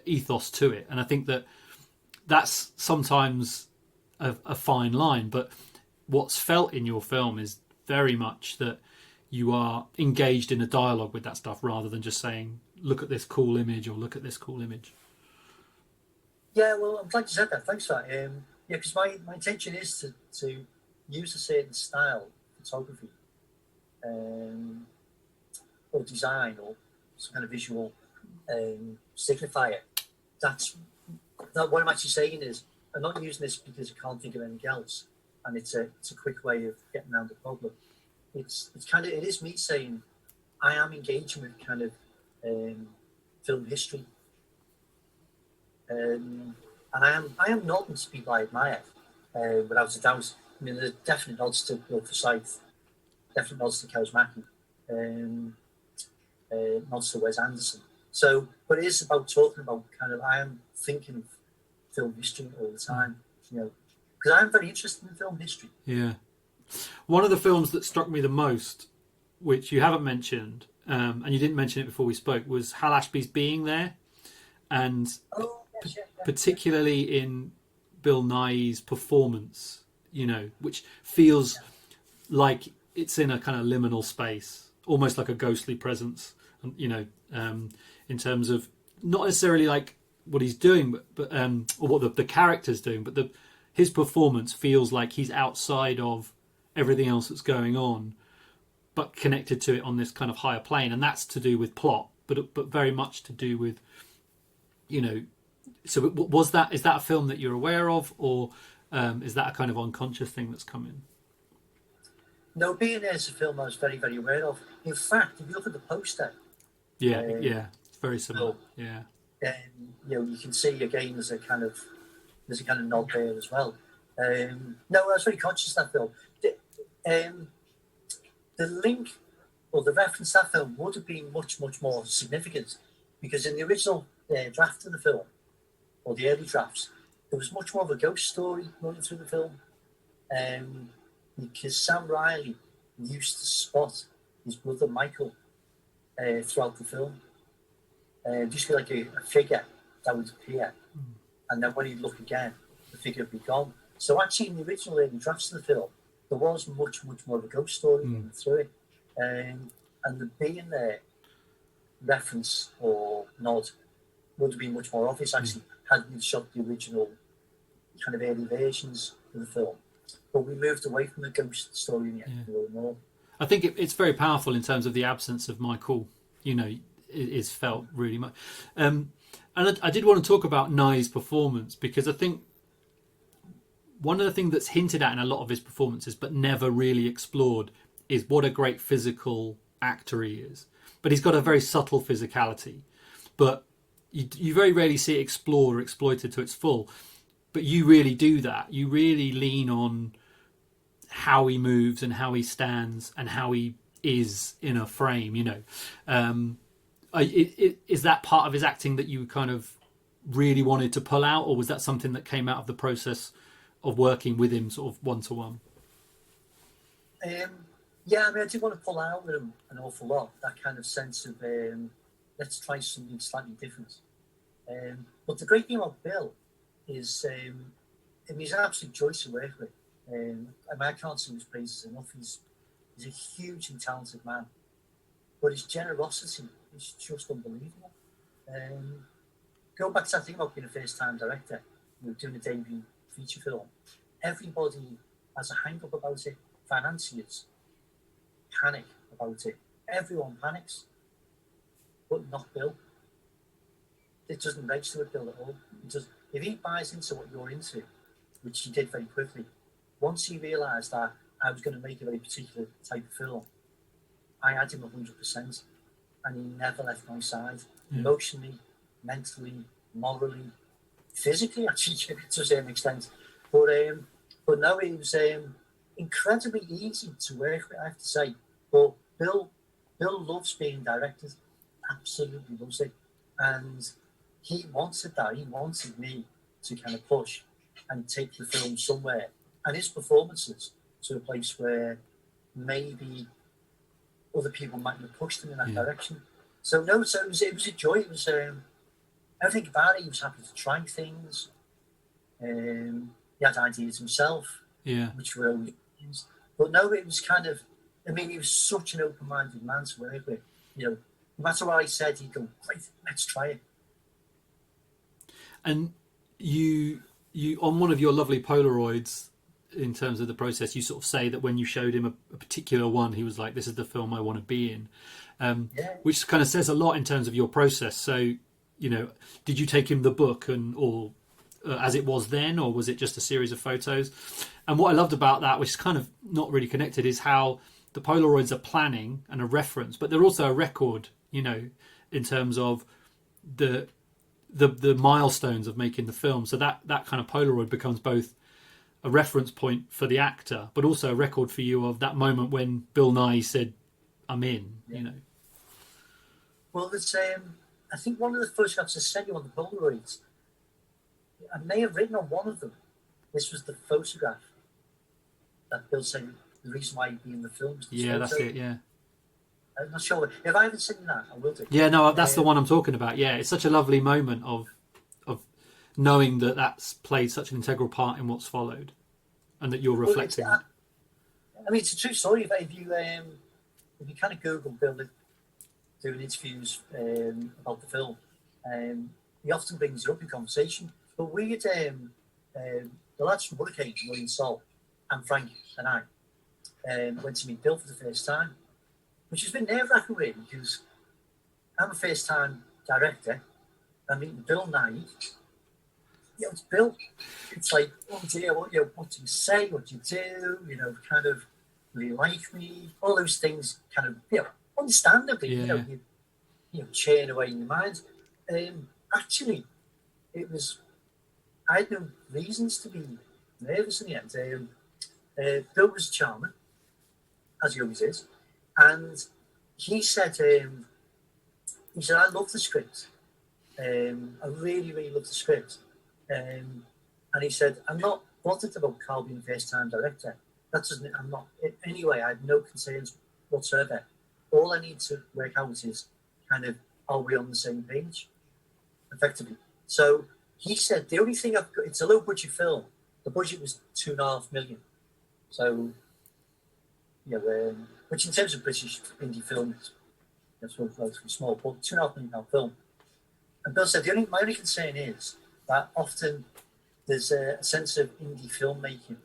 [SPEAKER 1] ethos to it. And I think that that's sometimes a fine line, but what's felt in your film is very much that you are engaged in a dialogue with that stuff rather than just saying, look at this cool image or look at this cool image.
[SPEAKER 10] Yeah, well, I'm glad you said that. Thanks for that. Yeah, because my intention is to use a certain style of photography or design or some kind of visual signifier. That's what I'm actually saying is I'm not using this because I can't think of anything else, and it's a quick way of getting around the problem. It's kind of, it is me saying I am engaging with kind of film history, and I am nodding to people I admire without a doubt. I mean, there's definite nods to Bill Forsyth, definite nods to Kaurismäki, nods to Wes Anderson. So, but it is about talking about kind of, I am thinking of film history all the time, you know, because I'm very interested in film history.
[SPEAKER 1] Yeah. One of the films that struck me the most, which you haven't mentioned, and you didn't mention it before we spoke, was Hal Ashby's Being There. And particularly in Bill Nighy's performance, you know, which feels like it's in a kind of liminal space, almost like a ghostly presence, you know, in terms of not necessarily like what he's doing, but or what the character's doing, but his performance feels like he's outside of everything else that's going on, but connected to it on this kind of higher plane, and that's to do with plot, but very much to do with, you know. So is that a film that you're aware of, or is that a kind of unconscious thing that's come in?
[SPEAKER 10] No, Being There is a film I was very, very aware of. In fact, if you look at the poster,
[SPEAKER 1] it's very similar. Yeah,
[SPEAKER 10] you know, you can see again there's a kind of nod there as well. No, I was very conscious of that film. The link or the reference to that film would have been much, much more significant, because in the original draft of the film, or the early drafts, there was much more of a ghost story running through the film. Because Sam Riley used to spot his brother Michael throughout the film. Just like a figure that would appear, and then when he'd look again, the figure would be gone. So actually, in the original early drafts of the film, there was much, much more of a ghost story running through it. And the Being There reference or nod would have been much more obvious, actually, had we shot the original kind of early versions of the film. But we moved away from the ghost story in the end a little more.
[SPEAKER 1] I think it's very powerful in terms of the absence of Michael, you know, is felt really much. And I did want to talk about Nighy's performance, because I think one of the things that's hinted at in a lot of his performances but never really explored is what a great physical actor he is. But he's got a very subtle physicality. But you very rarely see it explored or exploited to its full. But you really do that. You really lean on how he moves and how he stands and how he is in a frame, you know. Is that part of his acting that you kind of really wanted to pull out, or was that something that came out of the process of working with him sort of one-to-one?
[SPEAKER 10] Yeah, I mean, I did want to pull out with him an awful lot, that kind of sense of let's try something slightly different. But the great thing about Bill is, I mean, he's an absolute joy to work with. I mean, I can't sing his praises enough. He's a hugely talented man, but his generosity is just unbelievable. Going back to that thing about being a first-time director, you know, doing a debut feature film, everybody has a hang-up about it. Financiers panic about it. Everyone panics, but not Bill. It doesn't register with Bill at all. If he buys into what you're into, which he did very quickly, once he realised that I was going to make a very particular type of film, I had him 100%, and he never left my side. Emotionally, mentally, morally, physically, actually, to a certain extent. But no, it was incredibly easy to work with, I have to say. But Bill loves being directed, absolutely loves it. And he wanted that. He wanted me to kind of push and take the film somewhere, and his performances to a place where maybe other people mightn't have pushed him in that direction. So no, so it was a joy. It was everything about it. He was happy to try things. He had ideas himself, which were always used. But no, it was kind of. I mean, he was such an open-minded man to work with. You know, no matter what I said, he'd go, "Great, let's try it."
[SPEAKER 1] And you on one of your lovely Polaroids, in terms of the process, you sort of say that when you showed him a particular one, he was like, "This is the film I want to be in," which kind of says a lot in terms of your process. So, you know, did you take him the book or as it was then, or was it just a series of photos? And what I loved about that, which is kind of not really connected, is how the Polaroids are planning and a reference, but they're also a record, you know, in terms of the milestones of making the film. So that kind of Polaroid becomes both a reference point for the actor, but also a record for you of that moment when Bill Nighy said, "I'm in," you know.
[SPEAKER 10] Well, there's, I think one of the photographs I sent you on the Polaroids, I may have written on one of them, this was the photograph that Bill said the reason why he'd be in the film was this photo.
[SPEAKER 1] That's it, yeah.
[SPEAKER 10] I'm not sure. If I haven't seen that, I will do.
[SPEAKER 1] Yeah, no, that's the one I'm talking about. Yeah, it's such a lovely moment of knowing that that's played such an integral part in what's followed, and that you're reflecting.
[SPEAKER 10] I mean, it's a true story. If you kind of Google Bill doing interviews about the film, he often brings it up in conversation. But we had the lads from Hurricane, William Sol, and Frank and I went to meet Bill for the first time, which has been nerve-wracking really, because I'm a first-time director. I mean, Bill Nighy. You know, it's Bill. It's like, oh dear, what do you say? What do you do? You know, kind of, will you like me? All those things, kind of, you know, understandably, you know, churn away in your mind. Actually, it was. I had no reasons to be nervous in the end. Bill was charming, as he always is, and he said, I love the script. I really, really love the script. And he said, I'm not bothered about Carl being a first-time director. Anyway, I have no concerns whatsoever. All I need to work out is kind of, are we on the same page, effectively? So he said, the only thing I've got, it's a low-budget film. The budget was $2.5 million. So, you know, which in terms of British indie films, that's relatively small, but £2.5 million film. And Bill said, my only concern is that often there's a sense of indie filmmaking,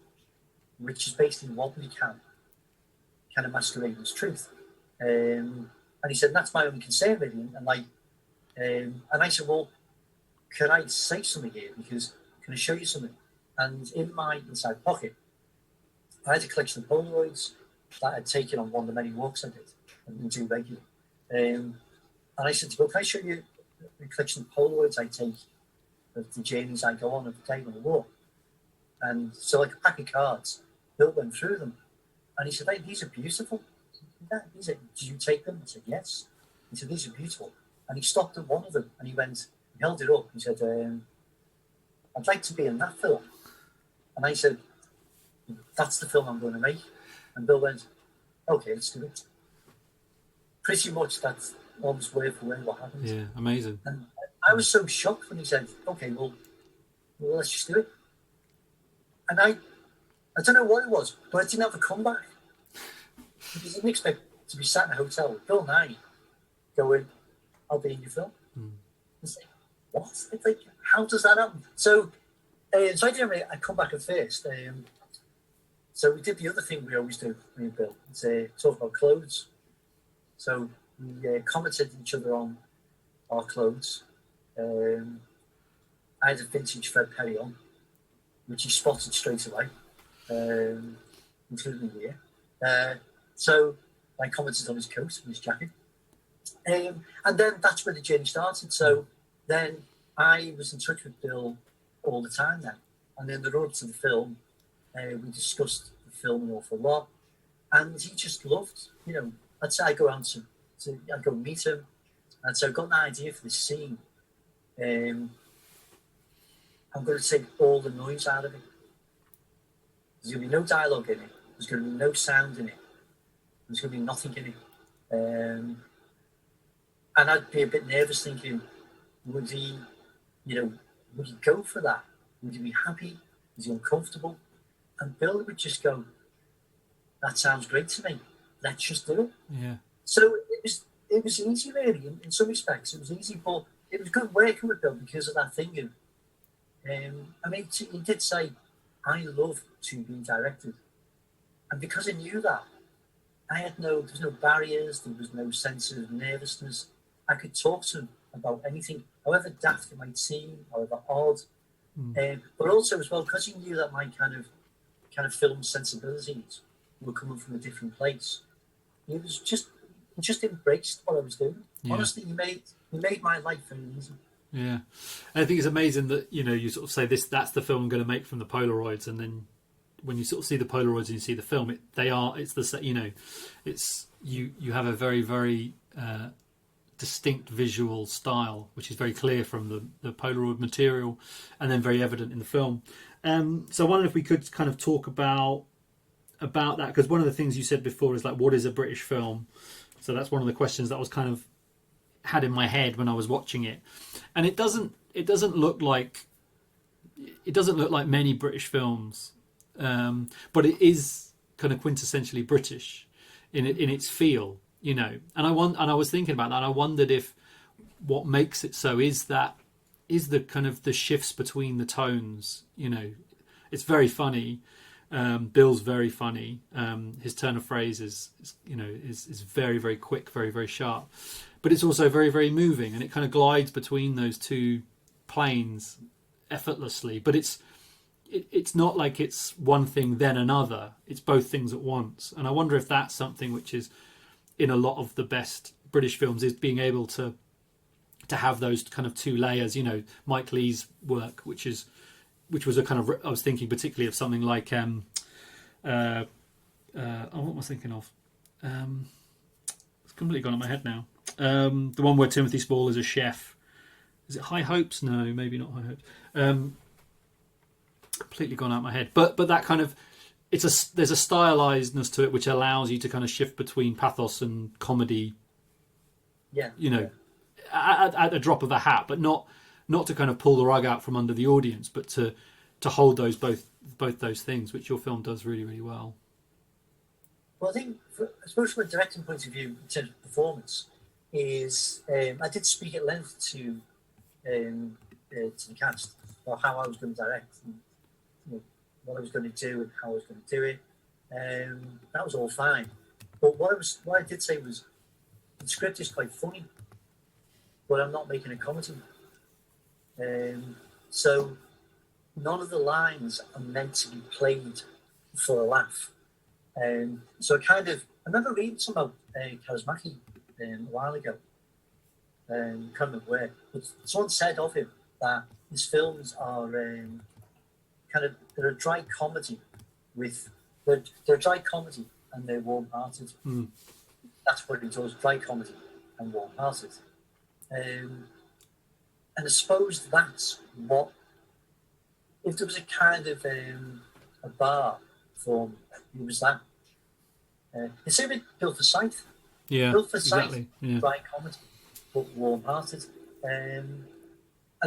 [SPEAKER 10] which is based in what we can kind of masquerade as truth. And he said, that's my only concern, really. And I said, well, can I say something here? Because can I show you something? And in my inside pocket, I had a collection of Polaroids that I'd taken on one of the many walks I did and do regularly. And I said to Bill, can I show you a collection of Polaroids I take of the journeys I go on every day on the walk? And so, like a pack of cards, Bill went through them. And he said, hey, these are beautiful. He said, did you take them? I said, yes. He said, these are beautiful. And he stopped at one of them and he held it up. He said, I'd like to be in that film. And I said, that's the film I'm going to make. And Bill went, okay, let's do it. Pretty much that's almost word for word what happened.
[SPEAKER 1] Yeah, amazing.
[SPEAKER 10] And I was so shocked when he said, okay, well let's just do it. And I don't know what it was, but I didn't have a comeback. Because I didn't expect to be sat in a hotel with Bill Nighy going, I'll be in your film. It's like, what? It's like, how does that happen? So I didn't really come back at first. So we did the other thing we always do, me and Bill. It's talk about clothes. So we commented each other on our clothes. I had a vintage Fred Perry on, which he spotted straight away, including the ear. So I commented on his coat and his jacket. And then that's where the journey started. So then I was in touch with Bill all the time then. And in the run to the film, we discussed the film an awful lot. And he just loved, I'd say I go around I'd go meet him. And so I've got an idea for this scene. I'm going to take all the noise out of it. There's going to be no dialogue in it. There's going to be no sound in it. There's going to be nothing in it. And I'd be a bit nervous thinking, would he go for that? Would he be happy? Is he uncomfortable? And Bill would just go, that sounds great to me. Let's just do it.
[SPEAKER 1] Yeah.
[SPEAKER 10] So it was easy, really, in some respects. It was easy, but it was good working with Bill because of that thing. He did say, I love to be directed. And because I knew that, there was no barriers, there was no sense of nervousness. I could talk to him about anything, however daft it might seem, however odd. But also as well, because he knew that my kind of film sensibilities were coming from a different place. He just embraced what I was doing. Yeah. Honestly, he made my life very easy.
[SPEAKER 1] Yeah, and I think it's amazing that you sort of say that's the film I'm going to make from the Polaroids, and then when you sort of see the Polaroids and you see the film, you have a very, very distinct visual style, which is very clear from the Polaroid material, and then very evident in the film. So I wonder if we could kind of talk about that, because one of the things you said before is like, what is a British film? So that's one of the questions that I was kind of had in my head when I was watching it, and it doesn't look like many British films, but it is kind of quintessentially British in its feel, And I was thinking about that. And I wondered if what makes it so is the kind of the shifts between the tones. It's very funny. Bill's very funny. His turn of phrase is very, very quick, very, very sharp. But it's also very, very moving, and it kind of glides between those two planes effortlessly. But it's not like it's one thing then another. It's both things at once. And I wonder if that's something which is in a lot of the best British films, is being able to have those kind of two layers. Mike Leigh's work, which was a kind of, I was thinking particularly of something like what am I thinking of? It's completely gone out of my head now. The one where Timothy Spall is a chef. Is it High Hopes? No, maybe not High Hopes. Completely gone out of my head. But that kind of, there's a stylizedness to it which allows you to kind of shift between pathos and comedy.
[SPEAKER 10] Yeah.
[SPEAKER 1] At a drop of a hat, but not to kind of pull the rug out from under the audience, but to hold those both those things, which your film does really, really well.
[SPEAKER 10] Well, I think, I suppose from a directing point of view, in terms of performance, is I did speak at length to the cast about how I was going to direct, and, what I was going to do and how I was going to do it. That was all fine. But what I did say was, the script is quite funny, but I'm not making a comedy. So none of the lines are meant to be played for a laugh. So I remember reading some about Charismatic a while ago. Can't remember where, but someone said of him that his films are they're a dry comedy they're a dry comedy and they're warm-hearted. That's what he does, dry comedy and warm-hearted. And I suppose that's what, if there was a kind of a bar for me, it was that. It's a bit Bill Forsyth.
[SPEAKER 1] Yeah,
[SPEAKER 10] Bill Forsyth,
[SPEAKER 1] exactly. Yeah.
[SPEAKER 10] dry comedy, but warm-hearted. And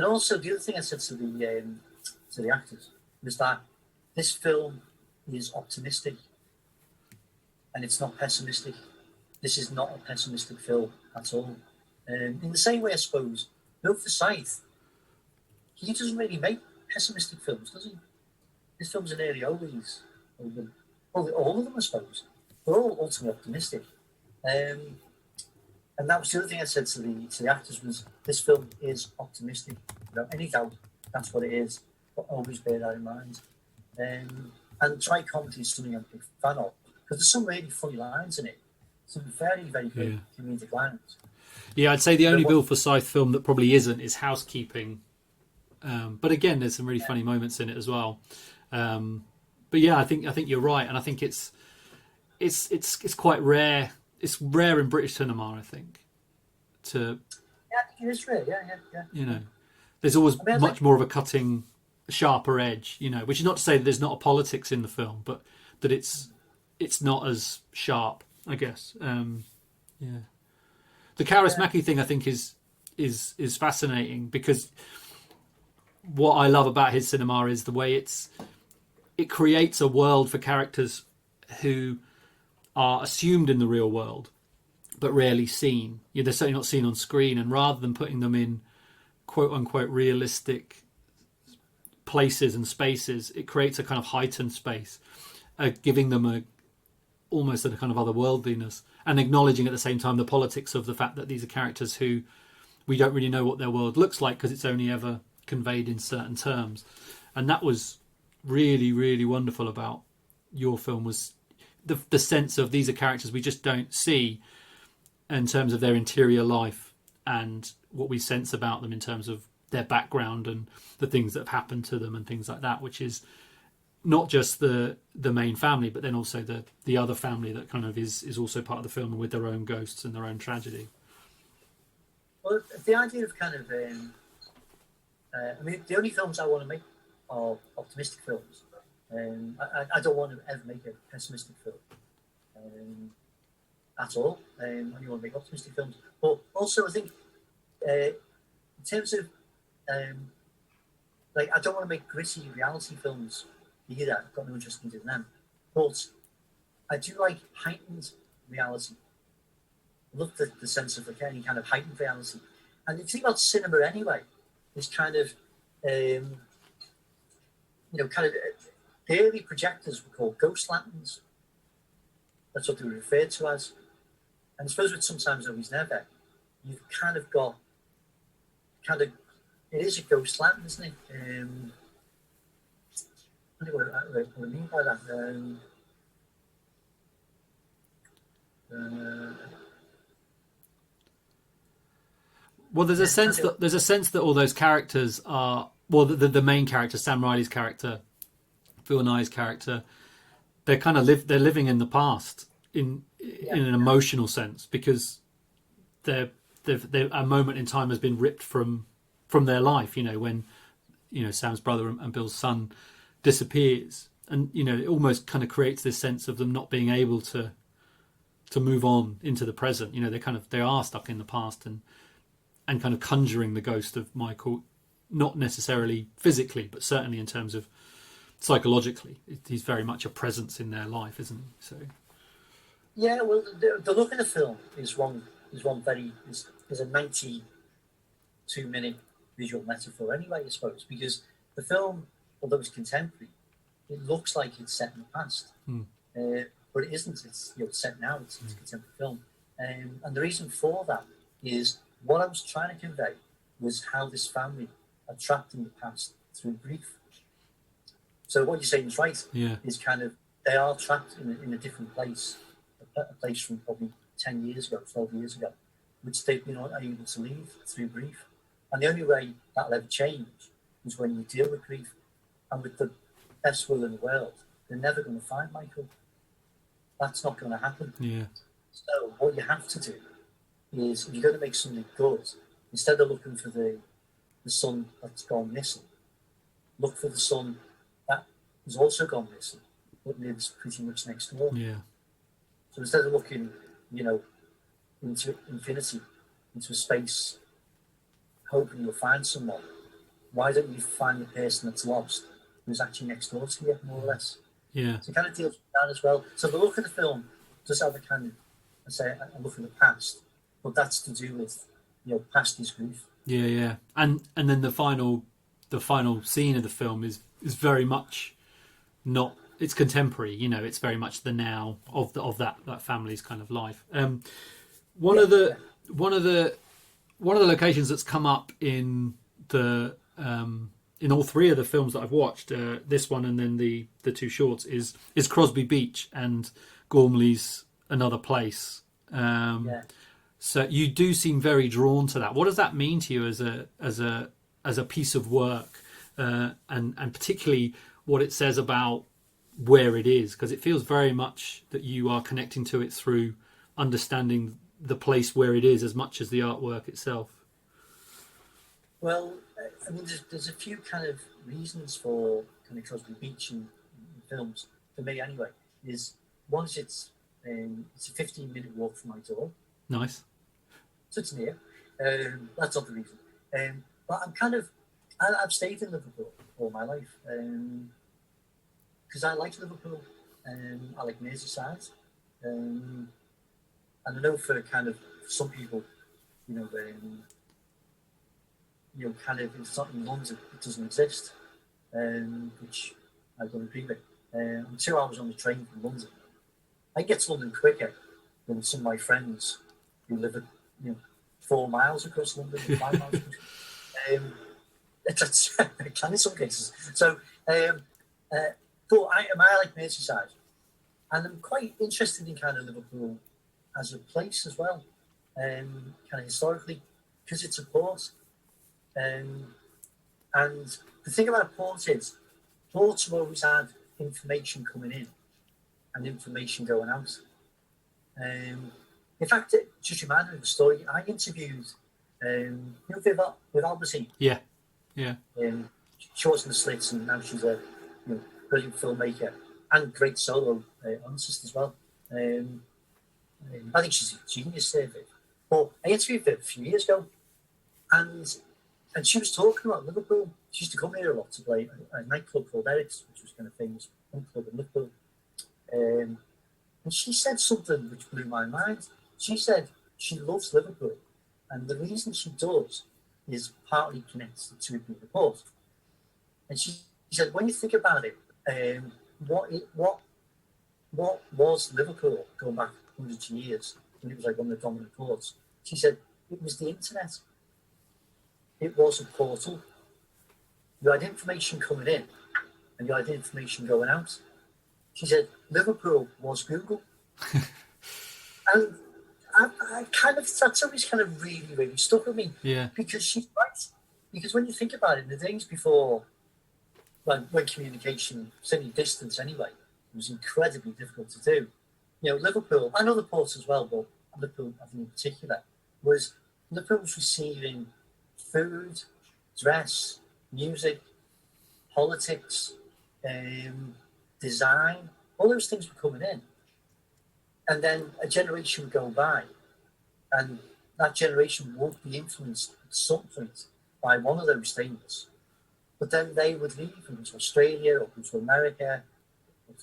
[SPEAKER 10] also the other thing I said to the actors was that this film is optimistic and it's not pessimistic. This is not a pessimistic film at all. In the same way, I suppose, Bill Forsyth, he doesn't really make pessimistic films, does he? His films are nearly always, all of them, I suppose, they're all ultimately optimistic. And that was the other thing I said to the actors was, this film is optimistic. Without any doubt, that's what it is. But always bear that in mind. And dry comedy is something I'm a big fan of, because there's some really funny lines in it. Some very, very good comedic lines.
[SPEAKER 1] Yeah, I'd say the only Bill Forsyth film that probably isn't is Housekeeping. But again, there's some really funny moments in it as well. But yeah, I think you're right, and I think it's quite rare. It's rare in British cinema, I think.
[SPEAKER 10] Yeah, it is rare. Yeah.
[SPEAKER 1] You know, there's always much more of a cutting, sharper edge. You know, which is not to say that there's not a politics in the film, but that it's not as sharp, I guess. Yeah. The Kaurismäki thing, I think, is fascinating, because what I love about his cinema is the way it creates a world for characters who are assumed in the real world but rarely seen. Yeah, they're certainly not seen on screen, and rather than putting them in quote unquote realistic places and spaces, it creates a kind of heightened space, giving them almost a kind of otherworldliness, and acknowledging at the same time the politics of the fact that these are characters who we don't really know what their world looks like, because it's only ever conveyed in certain terms. And that was really, really wonderful about your film, was the sense of these are characters we just don't see in terms of their interior life and what we sense about them in terms of their background and the things that have happened to them and things like that, which is not just the main family, but then also the other family that kind of is also part of the film, with their own ghosts and their own tragedy.
[SPEAKER 10] Well, the idea of kind of, I mean, the only films I want to make are optimistic films. I don't want to ever make a pessimistic film at all. I only want to make optimistic films. But also, I think in terms of like, I don't want to make gritty reality films either. I've got no interest in doing them. But I do like heightened reality. I love the sense of like any kind of heightened reality. And the thing about cinema anyway is kind of, kind of the early projectors were called ghost lanterns. That's what they were referred to as. And I suppose with Sometimes Always Never, you've kind of got, it is a ghost lantern, isn't it? I don't know what I mean by that.
[SPEAKER 1] Well, there's a sense that all those characters are, well, the main character, Sam Riley's character, Bill Nighy's character, they're kind of they're living in the past in an emotional sense, because they're a moment in time has been ripped from their life. You know, when Sam's brother and Bill's son disappears, and it almost kind of creates this sense of them not being able to move on into the present. They are stuck in the past and kind of conjuring the ghost of Michael, not necessarily physically, but certainly in terms of psychologically. He's very much a presence in their life, isn't he? So
[SPEAKER 10] yeah, well, the look of the film is a 92-minute visual metaphor anyway, I suppose, because the film, although it's contemporary, it looks like it's set in the past, but it isn't. It's set now. It's a contemporary film, and the reason for that is what I was trying to convey was how this family are trapped in the past through grief. So what you're saying is right.
[SPEAKER 1] Yeah.
[SPEAKER 10] Is kind of, they are trapped in a different place, a place from probably 10 years ago, 12 years ago, which they've been unable to leave through grief. And the only way that'll ever change is when you deal with grief. And with the best will in the world, they're never going to find Michael. That's not going to happen.
[SPEAKER 1] Yeah.
[SPEAKER 10] So what you have to do is, if you're going to make something good, instead of looking for the son that's gone missing, look for the son that has also gone missing, but lives pretty much next door.
[SPEAKER 1] Yeah.
[SPEAKER 10] So instead of looking, into infinity, into space, hoping you'll find someone, why don't you find the person that's lost, who's actually next door to you, more or less?
[SPEAKER 1] Yeah.
[SPEAKER 10] So it kind of deals with that as well. So the look of the film does have a kind of, a look at the past, but that's to do with, past is grief.
[SPEAKER 1] Yeah, yeah. And then the final scene of the film is very much not, it's contemporary, it's very much the now of that family's kind of life. One of the locations that's come up in all three of the films that I've watched, this one and then the two shorts, is Crosby Beach and Gormley's Another Place. So you do seem very drawn to that. What does that mean to you as a piece of work, and particularly what it says about where it is? Because it feels very much that you are connecting to it through understanding the place where it is as much as the artwork itself.
[SPEAKER 10] Well, I mean, there's a few kind of reasons for kind of Crosby Beach in films, for me anyway. Is one is it's a 15-minute walk from my door.
[SPEAKER 1] Nice.
[SPEAKER 10] So it's near. That's not the reason. But I've stayed in Liverpool all my life because I like Liverpool. I like Merseyside. And I know for kind of some people, kind of it's not in London, it doesn't exist, which I don't agree with. I'm 2 hours on the train from London. I get to London quicker than some of my friends who live at 4 miles across London, 5 miles across. I can in some cases. So, but I like Merseyside, and I'm quite interested in kind of Liverpool as a place as well, kind of historically, because it's a port. And the thing about a port is, ports have always had information coming in and information going out. In fact, it just reminded me of the story. I interviewed, with Albertine.
[SPEAKER 1] Yeah.
[SPEAKER 10] She was in the Slits, and now she's a brilliant filmmaker and great solo artist as well. I think she's a genius. But I interviewed her a few years ago, and she was talking about Liverpool. She used to come here a lot to play a nightclub called Eric's, which was kind of famous club in Liverpool. And she said something which blew my mind. She said she loves Liverpool, and the reason she does is partly connected to the port. And she said, when you think about it, what was Liverpool going back hundreds of years when it was like one of the dominant ports? She said it was the internet. It was a portal. You had information coming in, and you had information going out. She said Liverpool was Google. And I kind of, that's always kind of really, really stuck with me.
[SPEAKER 1] Yeah.
[SPEAKER 10] Because she's right. Because when you think about it, in the days before, when communication, certainly distance anyway, it was incredibly difficult to do. Liverpool, and other ports as well, but Liverpool, I think in particular, was receiving food, dress, music, politics, design, all those things were coming in. And then a generation would go by, and that generation would be influenced at some point by one of those things. But then they would leave and go to Australia or go to America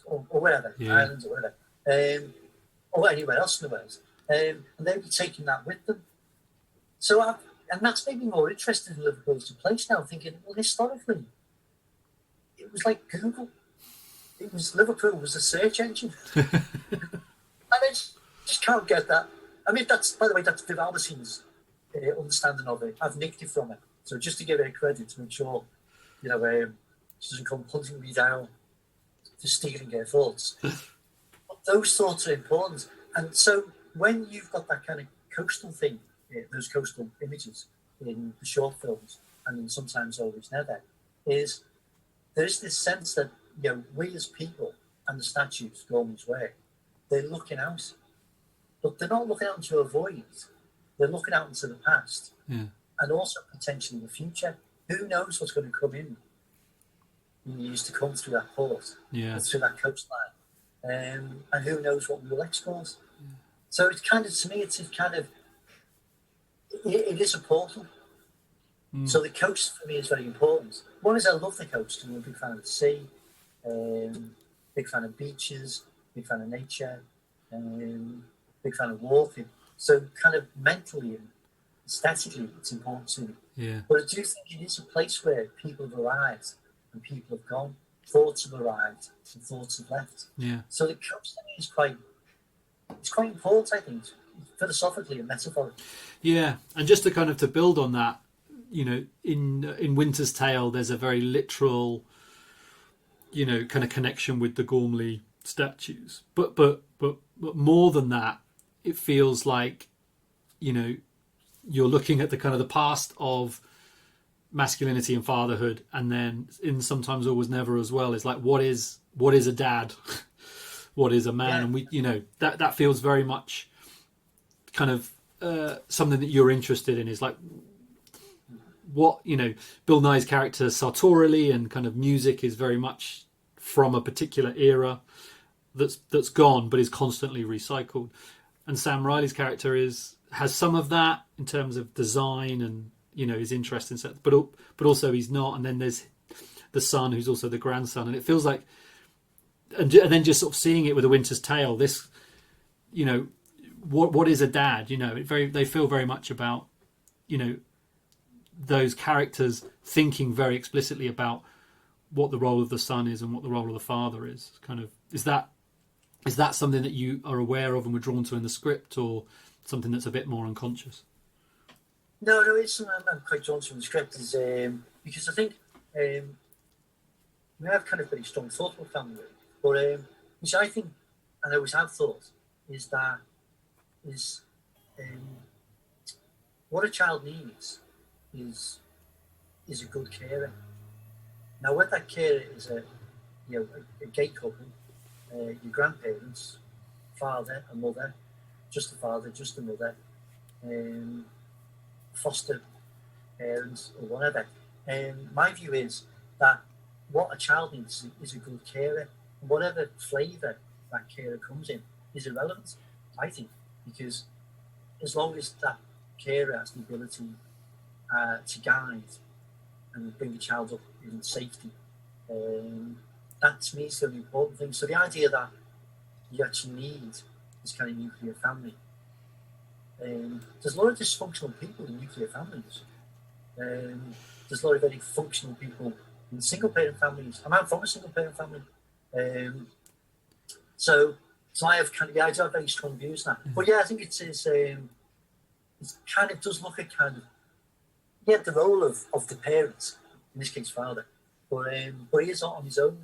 [SPEAKER 10] or wherever, Ireland or wherever, or anywhere else in the world. And they'd be taking that with them. So, and that's made me more interested in Liverpool as a place now, thinking, well, historically, it was like Google. It was Liverpool was a search engine. And I just can't get that. I mean, by the way, that's Viv Albertine's understanding of it. I've nicked it from her. So just to give her credit, to make sure, she doesn't come hunting me down for stealing her thoughts. But those thoughts are important. And so when you've got that kind of coastal thing, those coastal images in the short films, and sometimes Always Never, there's this sense that, we as people and the statues Gorman's work, they're looking out, but they're not looking out into a void. They're looking out into the past, and also potentially the future. Who knows what's going to come in years to come through that port, through that coastline, and who knows what we will export. So it's kind of, to me, it's kind of, it is a portal. So the coast for me is very important. One is I love the coast, and I'm a big fan of the sea, big fan of beaches, big fan of nature, big fan of walking. So kind of mentally and aesthetically, it's important to me.
[SPEAKER 1] Yeah.
[SPEAKER 10] But I do think it is a place where people have arrived and people have gone. Thoughts have arrived and thoughts have left.
[SPEAKER 1] Yeah.
[SPEAKER 10] So the coast is quite important, I think, philosophically and metaphorically.
[SPEAKER 1] Yeah, and just to build on that, in Winter's Tale, there's a very literal, kind of connection with the Gormley statues. But more than that, it feels like you know, you're looking at the kind of the past of masculinity and fatherhood, and then in Sometimes Always Never as well is like, what is a dad? What is a man? And we, you know, that feels very much kind of something that you're interested in, is like, what, you know, Bill Nighy's character sartorially and kind of music is very much from a particular era that's gone but is constantly recycled. And Sam Riley's character has some of that in terms of design and, you know, his interest in set, but also he's not. And then there's the son who's also the grandson, and it feels like, and then just sort of seeing it with A Winter's Tale, this, you know, what is a dad? You know, they feel very much about, you know, those characters thinking very explicitly about what the role of the son is and what the role of the father is. Kind of, is that something that you are aware of and were drawn to in the script, or something that's a bit more unconscious?
[SPEAKER 10] No, it's something I'm quite drawn to in the script, is because I think we have kind of very strong thoughts about family, but which I think, and I always have thought, is what a child needs is a good carer. Now, whether that carer is a gay couple, your grandparents, father and mother, just the father, just the mother, foster parents or whatever. My view is that what a child needs is a good carer. And whatever flavour that carer comes in is irrelevant, I think, because as long as that carer has the ability to guide and bring the child up in safety, that to me is the important thing. So the idea that you actually need this kind of nuclear family, there's a lot of dysfunctional people in nuclear families. There's a lot of very functional people in single parent families. I'm from a single parent family, so I have kind of, I do have very strong views now. But yeah, I think it kind of does look at kind of the role of the parents, in this case father, but he is not on his own,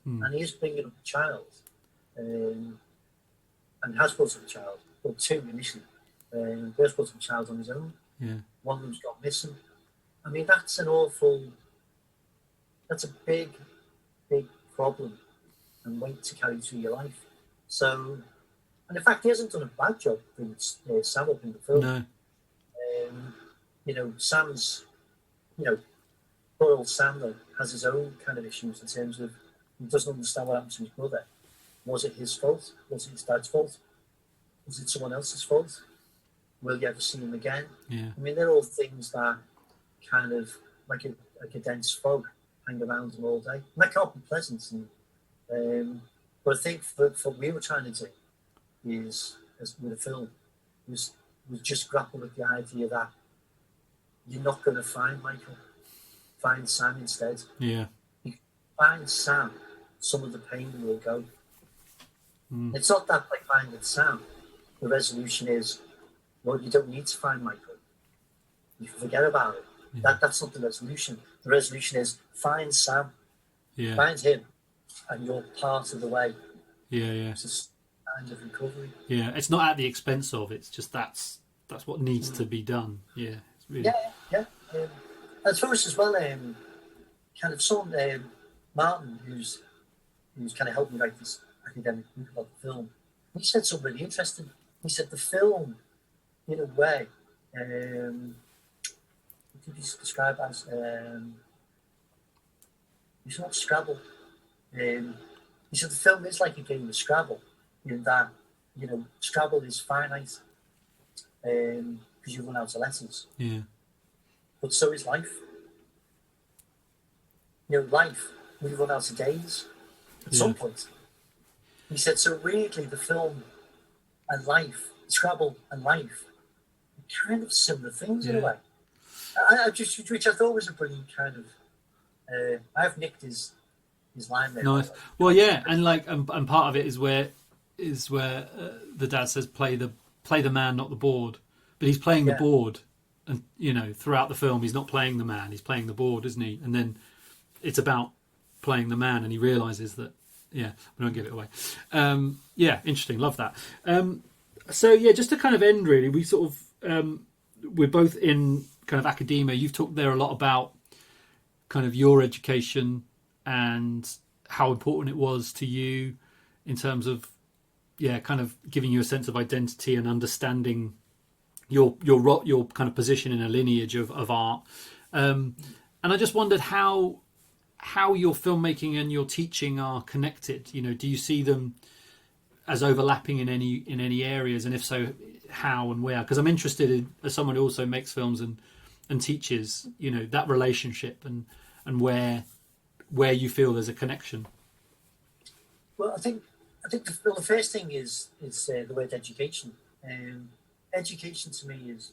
[SPEAKER 10] and he is bringing up a child, and has brought up a child, or two initially. He has brought up a child on his own.
[SPEAKER 1] Yeah.
[SPEAKER 10] One of them's got missing. I mean, that's a big problem and weight to carry through your life. So, and in fact, he hasn't done a bad job bringing Sam up in the film.
[SPEAKER 1] No.
[SPEAKER 10] You know, Sam's, you know, poor old Sam though, has his own kind of issues in terms of he doesn't understand what happened to his brother. Was it his fault? Was it his dad's fault? Was it someone else's fault? Will you ever see him again?
[SPEAKER 1] Yeah.
[SPEAKER 10] I mean, they're all things that kind of like a dense fog hang around him all day. And that can't be pleasant. And, but I think what we were trying to do is, with the film, was just grapple with the idea that you're not going to find Michael. Find Sam instead.
[SPEAKER 1] Yeah.
[SPEAKER 10] You find Sam, some of the pain will go. It's not that by finding Sam, the resolution is, well, you don't need to find Michael. You can forget about it. Yeah. That's not the resolution. The resolution is find Sam.
[SPEAKER 1] Yeah.
[SPEAKER 10] Find him, and you're part of the way.
[SPEAKER 1] Yeah.
[SPEAKER 10] It's a kind of recovery.
[SPEAKER 1] Yeah, it's not at the expense of. It's just that's what needs to be done. Yeah. It's really...
[SPEAKER 10] Yeah. As far as well, kind of someone, Martin, who's kind of helped me write this academic book about the film, he said something really interesting. He said the film, in a way, what could you describe as? It's not Scrabble. He said the film is like a game of Scrabble, in that, you know, Scrabble is finite because you run out of letters.
[SPEAKER 1] Yeah.
[SPEAKER 10] But so is life. You know, life, we run out of days at some point. He said, so weirdly, the film and life, Scrabble and life, are kind of similar things in a way. Which I thought was a brilliant kind of. I've nicked his line there.
[SPEAKER 1] Nice. Well, yeah, and like, and part of it is where the dad says, play the man, not the board. But he's playing the board. And, you know, throughout the film, he's not playing the man, he's playing the board, isn't he? And then it's about playing the man, and he realises that, we don't give it away. Interesting, love that. So, just to kind of end, really, we sort of, we're both in kind of academia. You've talked there a lot about kind of your education and how important it was to you in terms of, kind of giving you a sense of identity and understanding your kind of position in a lineage of art. And I just wondered how your filmmaking and your teaching are connected. You know, do you see them as overlapping in any areas, and if so, how and where? Because I'm interested in, as someone who also makes films and teaches, you know, that relationship and where you feel there's a connection.
[SPEAKER 10] Well, I think the first thing is the word education. Education to me is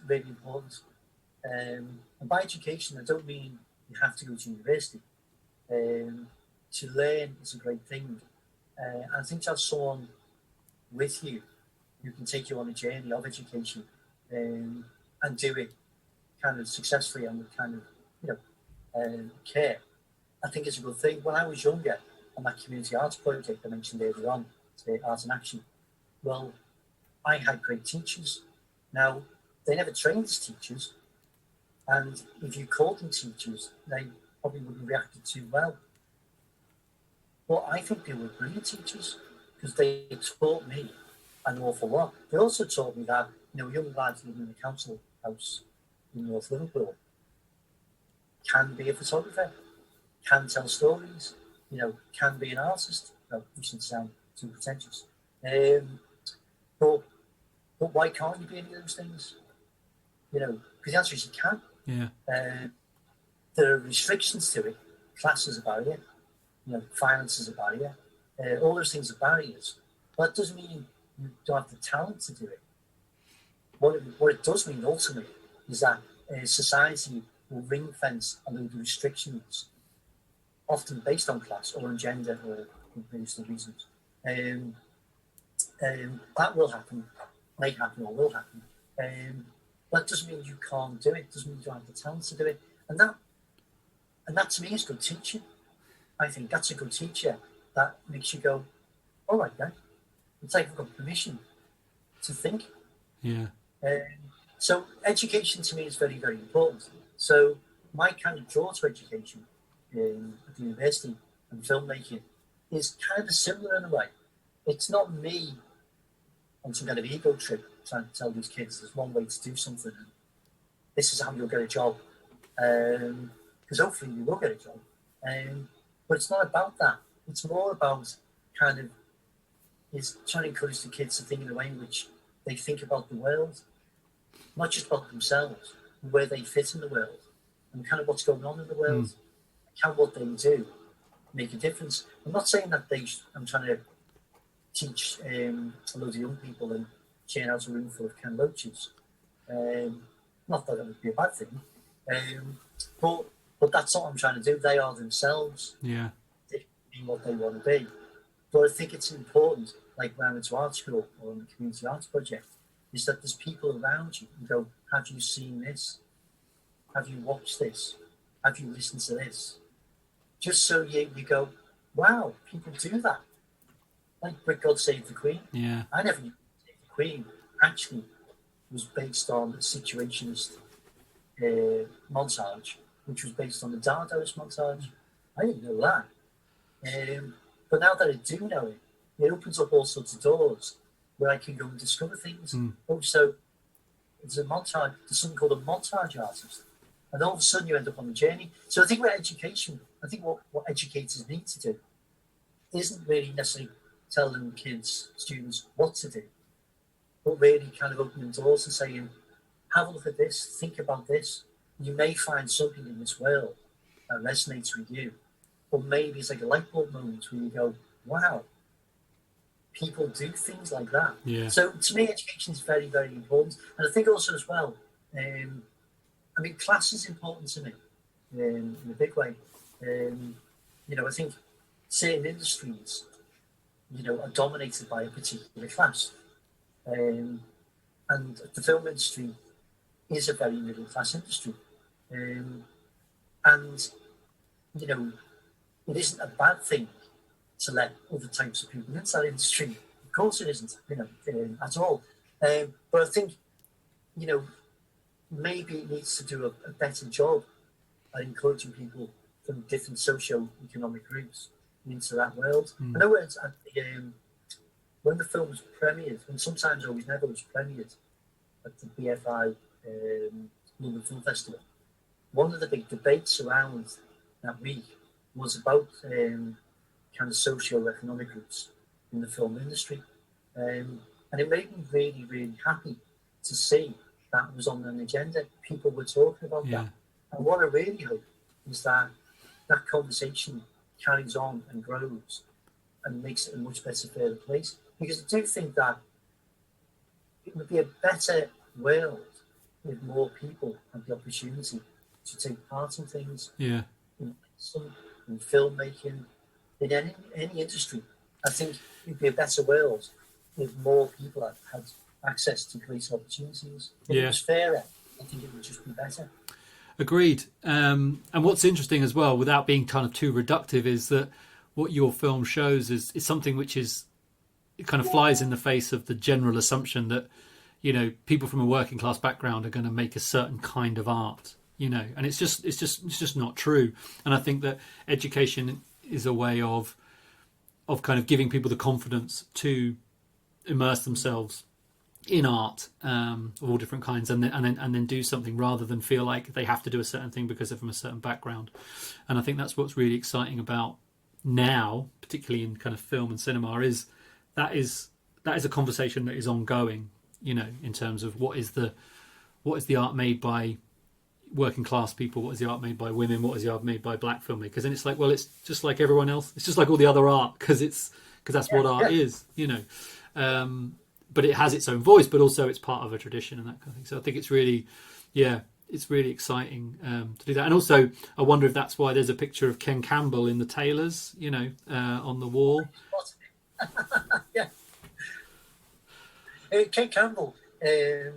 [SPEAKER 10] really important. And by education, I don't mean you have to go to university. To learn is a great thing. I think to have someone with you who can take you on a journey of education and do it kind of successfully and with kind of care, I think it's a good thing. When I was younger, on that community arts project I mentioned earlier on, Art in Action, well, I had great teachers. Now, they never trained as teachers, and if you called them teachers, they probably wouldn't react too well. But I think they were brilliant teachers because they taught me an awful lot. They also taught me that, you know, young lads living in a council house in North Liverpool can be a photographer, can tell stories, you know, can be an artist. No, you shouldn't sound too pretentious. But why can't you be any of those things? You know, because the answer is you can.
[SPEAKER 1] Yeah.
[SPEAKER 10] There are restrictions to it. Class is a barrier. You know, finance is a barrier. All those things are barriers. But that doesn't mean you don't have the talent to do it. What it does mean ultimately is that society will ring fence a load of restrictions, often based on class or on gender or various other reasons. That will happen, may happen, or will happen. That doesn't mean you can't do it. Doesn't mean you don't have the talent to do it. And that to me is good teaching. I think that's a good teacher that makes you go, all right then, it's like I've got permission to think.
[SPEAKER 1] Yeah.
[SPEAKER 10] So education to me is very, very important. So my kind of draw to education at the university and filmmaking is kind of similar in a way. It's not me on some kind of ego trip trying to tell these kids there's one way to do something. This is how you'll get a job. Because hopefully you will get a job. But it's not about that. It's more about kind of is trying to encourage the kids to think in a way in which they think about the world, not just about themselves, where they fit in the world, and kind of what's going on in the world. Can what they do make a difference? I'm not saying that I'm trying to teach a load of young people and churn out a room full of Ken Loaches. Not that it would be a bad thing. But that's what I'm trying to do. They are themselves.
[SPEAKER 1] Yeah.
[SPEAKER 10] They can be what they want to be. But I think it's important, like when I went to art school or on the community arts project, is that there's people around you who go, have you seen this? Have you watched this? Have you listened to this? Just so you go, wow, people do that. Like Brick God Save the Queen.
[SPEAKER 1] Yeah.
[SPEAKER 10] I never knew Save the Queen actually was based on a situationist montage, which was based on the Dadaist montage. I didn't know that. But now that I do know it, it opens up all sorts of doors where I can go and discover things. Also, there's a montage, there's something called a montage artist. And all of a sudden you end up on the journey. So I think with education, I think what educators need to do isn't really necessarily telling kids, students what to do, but really kind of opening doors and saying, have a look at this, think about this. You may find something in this world that resonates with you. Or maybe it's like a light bulb moment where you go, wow, people do things like that.
[SPEAKER 1] Yeah.
[SPEAKER 10] So to me, education is very, very important. And I think also as well, I mean, class is important to me in a big way. You know, I think certain industries, you know, are dominated by a particular class. And the film industry is a very middle class industry. And, you know, it isn't a bad thing to let other types of people into that industry. Of course it isn't, you know, at all. But I think you know, maybe it needs to do a better job at encouraging people from different socio-economic groups into that world. I know when the film was premiered, and sometimes always never was premiered at the BFI London Film Festival, one of the big debates around that week was about kind of socio-economic groups in the film industry. And it made me really, really happy to see that was on an agenda. People were talking about that. And what I really hope is that that conversation carries on and grows and makes it a much better, fairer place. Because I do think that it would be a better world if more people had the opportunity to take part in things.
[SPEAKER 1] Yeah.
[SPEAKER 10] In filmmaking, in any industry. I think it'd be a better world if more people had access to greater opportunities. If it was fairer, I think it would just be better.
[SPEAKER 1] Agreed. And what's interesting as well, without being kind of too reductive, is that what your film shows is something which is, it kind of flies in the face of the general assumption that, you know, people from a working class background are going to make a certain kind of art, you know, and it's just not true. And I think that education is a way of kind of giving people the confidence to immerse themselves in art of all different kinds, and then do something rather than feel like they have to do a certain thing because they're from a certain background. And I think that's what's really exciting about now, particularly in kind of film and cinema, is that is a conversation that is ongoing, you know, in terms of what is the art made by working class people, what is the art made by women, what is the art made by black filmmakers. And it's like, well, it's just like everyone else, it's just like all the other art, because that's what art is, you know. But it has its own voice, but also it's part of a tradition and that kind of thing. So I think it's really, it's really exciting to do that. And also, I wonder if that's why there's a picture of Ken Campbell in the Tailors, you know, on the wall.
[SPEAKER 10] Yeah. Ken Campbell, I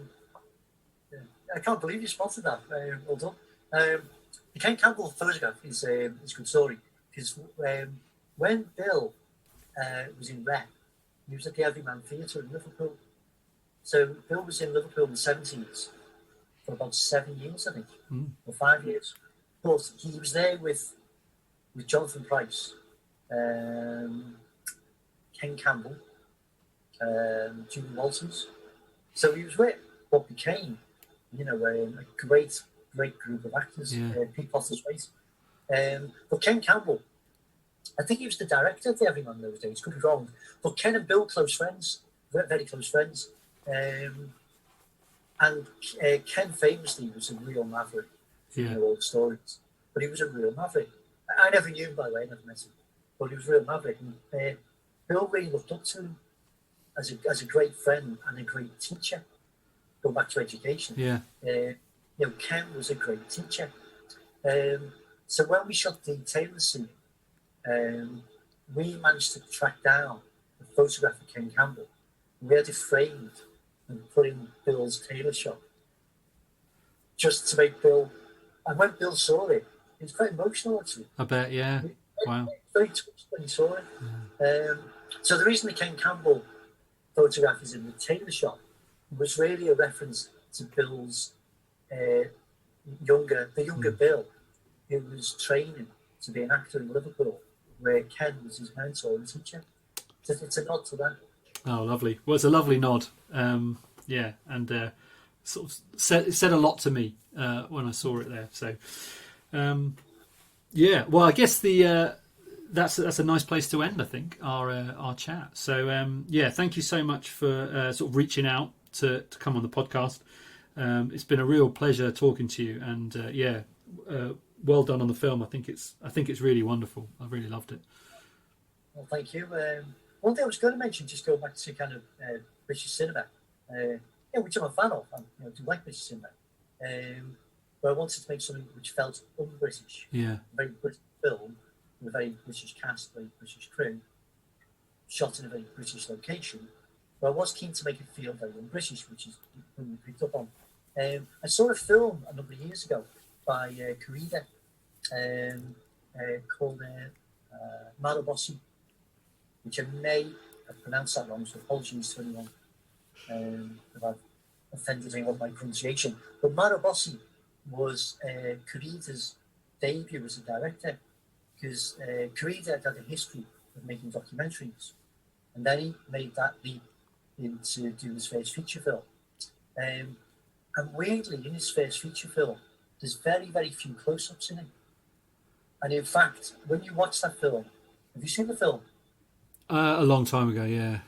[SPEAKER 10] can't believe you spotted that. Well done. The Ken Campbell photograph is a good story, because when Bill was in Rep, he was at the Everyman Theatre in Liverpool. So Bill was in Liverpool in the 70s for about 7 years, I think, or 5 years. But he was there with Jonathan Price, Ken Campbell, Julie Walters. So he was with what became, you know, a great group of actors, Pete Potter's Race. But Ken Campbell, I think he was the director of the Everyman those days, could be wrong. But Ken and Bill, close friends, very close friends. And Ken famously was a real maverick, you know all the stories. But he was a real maverick. I never knew him, by the way, I never met him. But he was a real maverick. And Bill really looked up to him as a great friend and a great teacher. Going back to education.
[SPEAKER 1] Yeah.
[SPEAKER 10] You know, Ken was a great teacher. So when we shot the Taylor scene, we managed to track down a photograph of Ken Campbell. We had it framed and put in Bill's tailor shop, just to make Bill. And when Bill saw it, he was quite emotional, actually.
[SPEAKER 1] I bet, yeah. Wow.
[SPEAKER 10] Very touched when he saw it. Yeah. So the reason the Ken Campbell photograph is in the tailor shop was really a reference to Bill's younger Bill, who was training to be an actor in Liverpool, where Ken was his mentor and teacher. So it's a nod to that.
[SPEAKER 1] Oh, lovely. Well, it's a lovely nod. And sort of said a lot to me when I saw it there. So, well, I guess that's a nice place to end, I think, our chat. So, thank you so much for sort of reaching out to come on the podcast. It's been a real pleasure talking to you, and well done on the film. I think it's really wonderful. I really loved it.
[SPEAKER 10] Well, thank you. One thing I was going to mention, just going back to kind of British cinema, which I'm a fan of. I do like British cinema, but I wanted to make something which felt un-British.
[SPEAKER 1] Yeah.
[SPEAKER 10] A very British film with a very British cast, very British crew, shot in a very British location. But I was keen to make it feel very un-British, which is what we picked up on. I saw a film a number of years ago by Corrida called Malabossi, which I may have pronounced that wrong, so apologies to anyone if I've offended anyone with my pronunciation. But Mauro Bossi was Corrida's debut as a director, because Corrida had a history of making documentaries, and then he made that leap into doing his first feature film. And weirdly, in his first feature film, there's very, very few close-ups in it. And in fact, when you watch that film, have you seen the film?
[SPEAKER 1] A long time ago, yeah.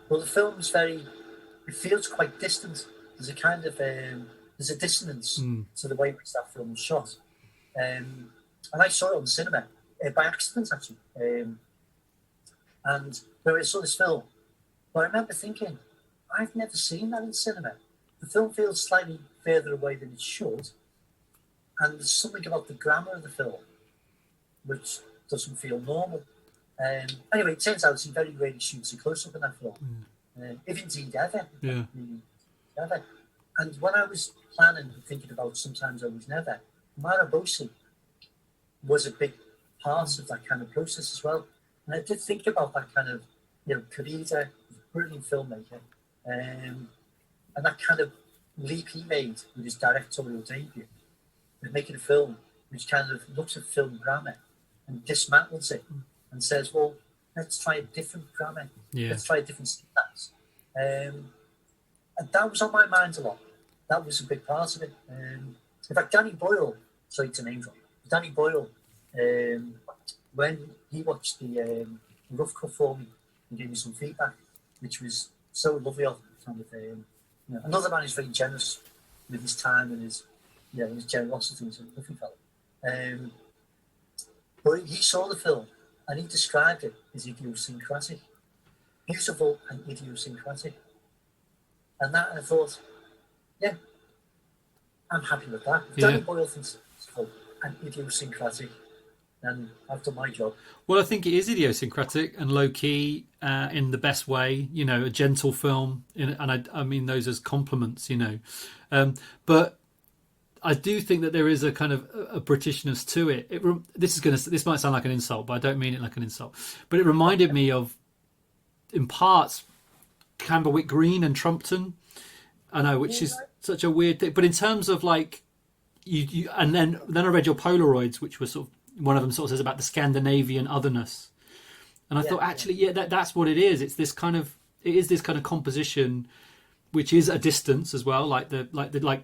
[SPEAKER 10] Well, the film's it feels quite distant. There's a kind of, there's a dissonance to the way in which that film was shot. And I saw it on the cinema, by accident actually. And when I saw this film, but I remember thinking, I've never seen that in cinema. The film feels slightly further away than it should. And there's something about the grammar of the film which doesn't feel normal. Anyway, it turns out he very rarely shoots a close-up in that film, if indeed ever.
[SPEAKER 1] Yeah.
[SPEAKER 10] Ever. And when I was planning and thinking about Sometimes Always Never, Mauro Bossi was a big part of that kind of process as well. And I did think about that kind of, Corrida, brilliant filmmaker, and that kind of leap he made with his directorial debut, with making a film which kind of looks at film grammar and dismantles it and says, well, let's try a different grammar.
[SPEAKER 1] Yeah.
[SPEAKER 10] Let's try a different syntax. And that was on my mind a lot. That was a big part of it. In fact, Danny Boyle, sorry to name drop, Danny Boyle, when he watched the rough cut for me and gave me some feedback, which was so lovely of him. Kind of, another man who's very generous with his time and his generosity. He's a lovely fellow. But he saw the film and he described it as idiosyncratic, beautiful and idiosyncratic. And that, I thought, yeah, I'm happy with that. If Danny Boyle thinks it's beautiful and idiosyncratic, then I've done my job.
[SPEAKER 1] Well, I think it is idiosyncratic and low-key in the best way, a gentle film. And I mean those as compliments, But I do think that there is a kind of a Britishness to it. This might sound like an insult, but I don't mean it like an insult. But it reminded me of, in parts, Camberwick Green and Trumpton. I know, which is such a weird thing. But in terms of like, you and then I read your Polaroids, which was sort of, one of them sort of says about the Scandinavian otherness, and I thought actually, that's what it is. It's this kind of, composition, which is a distance as well, like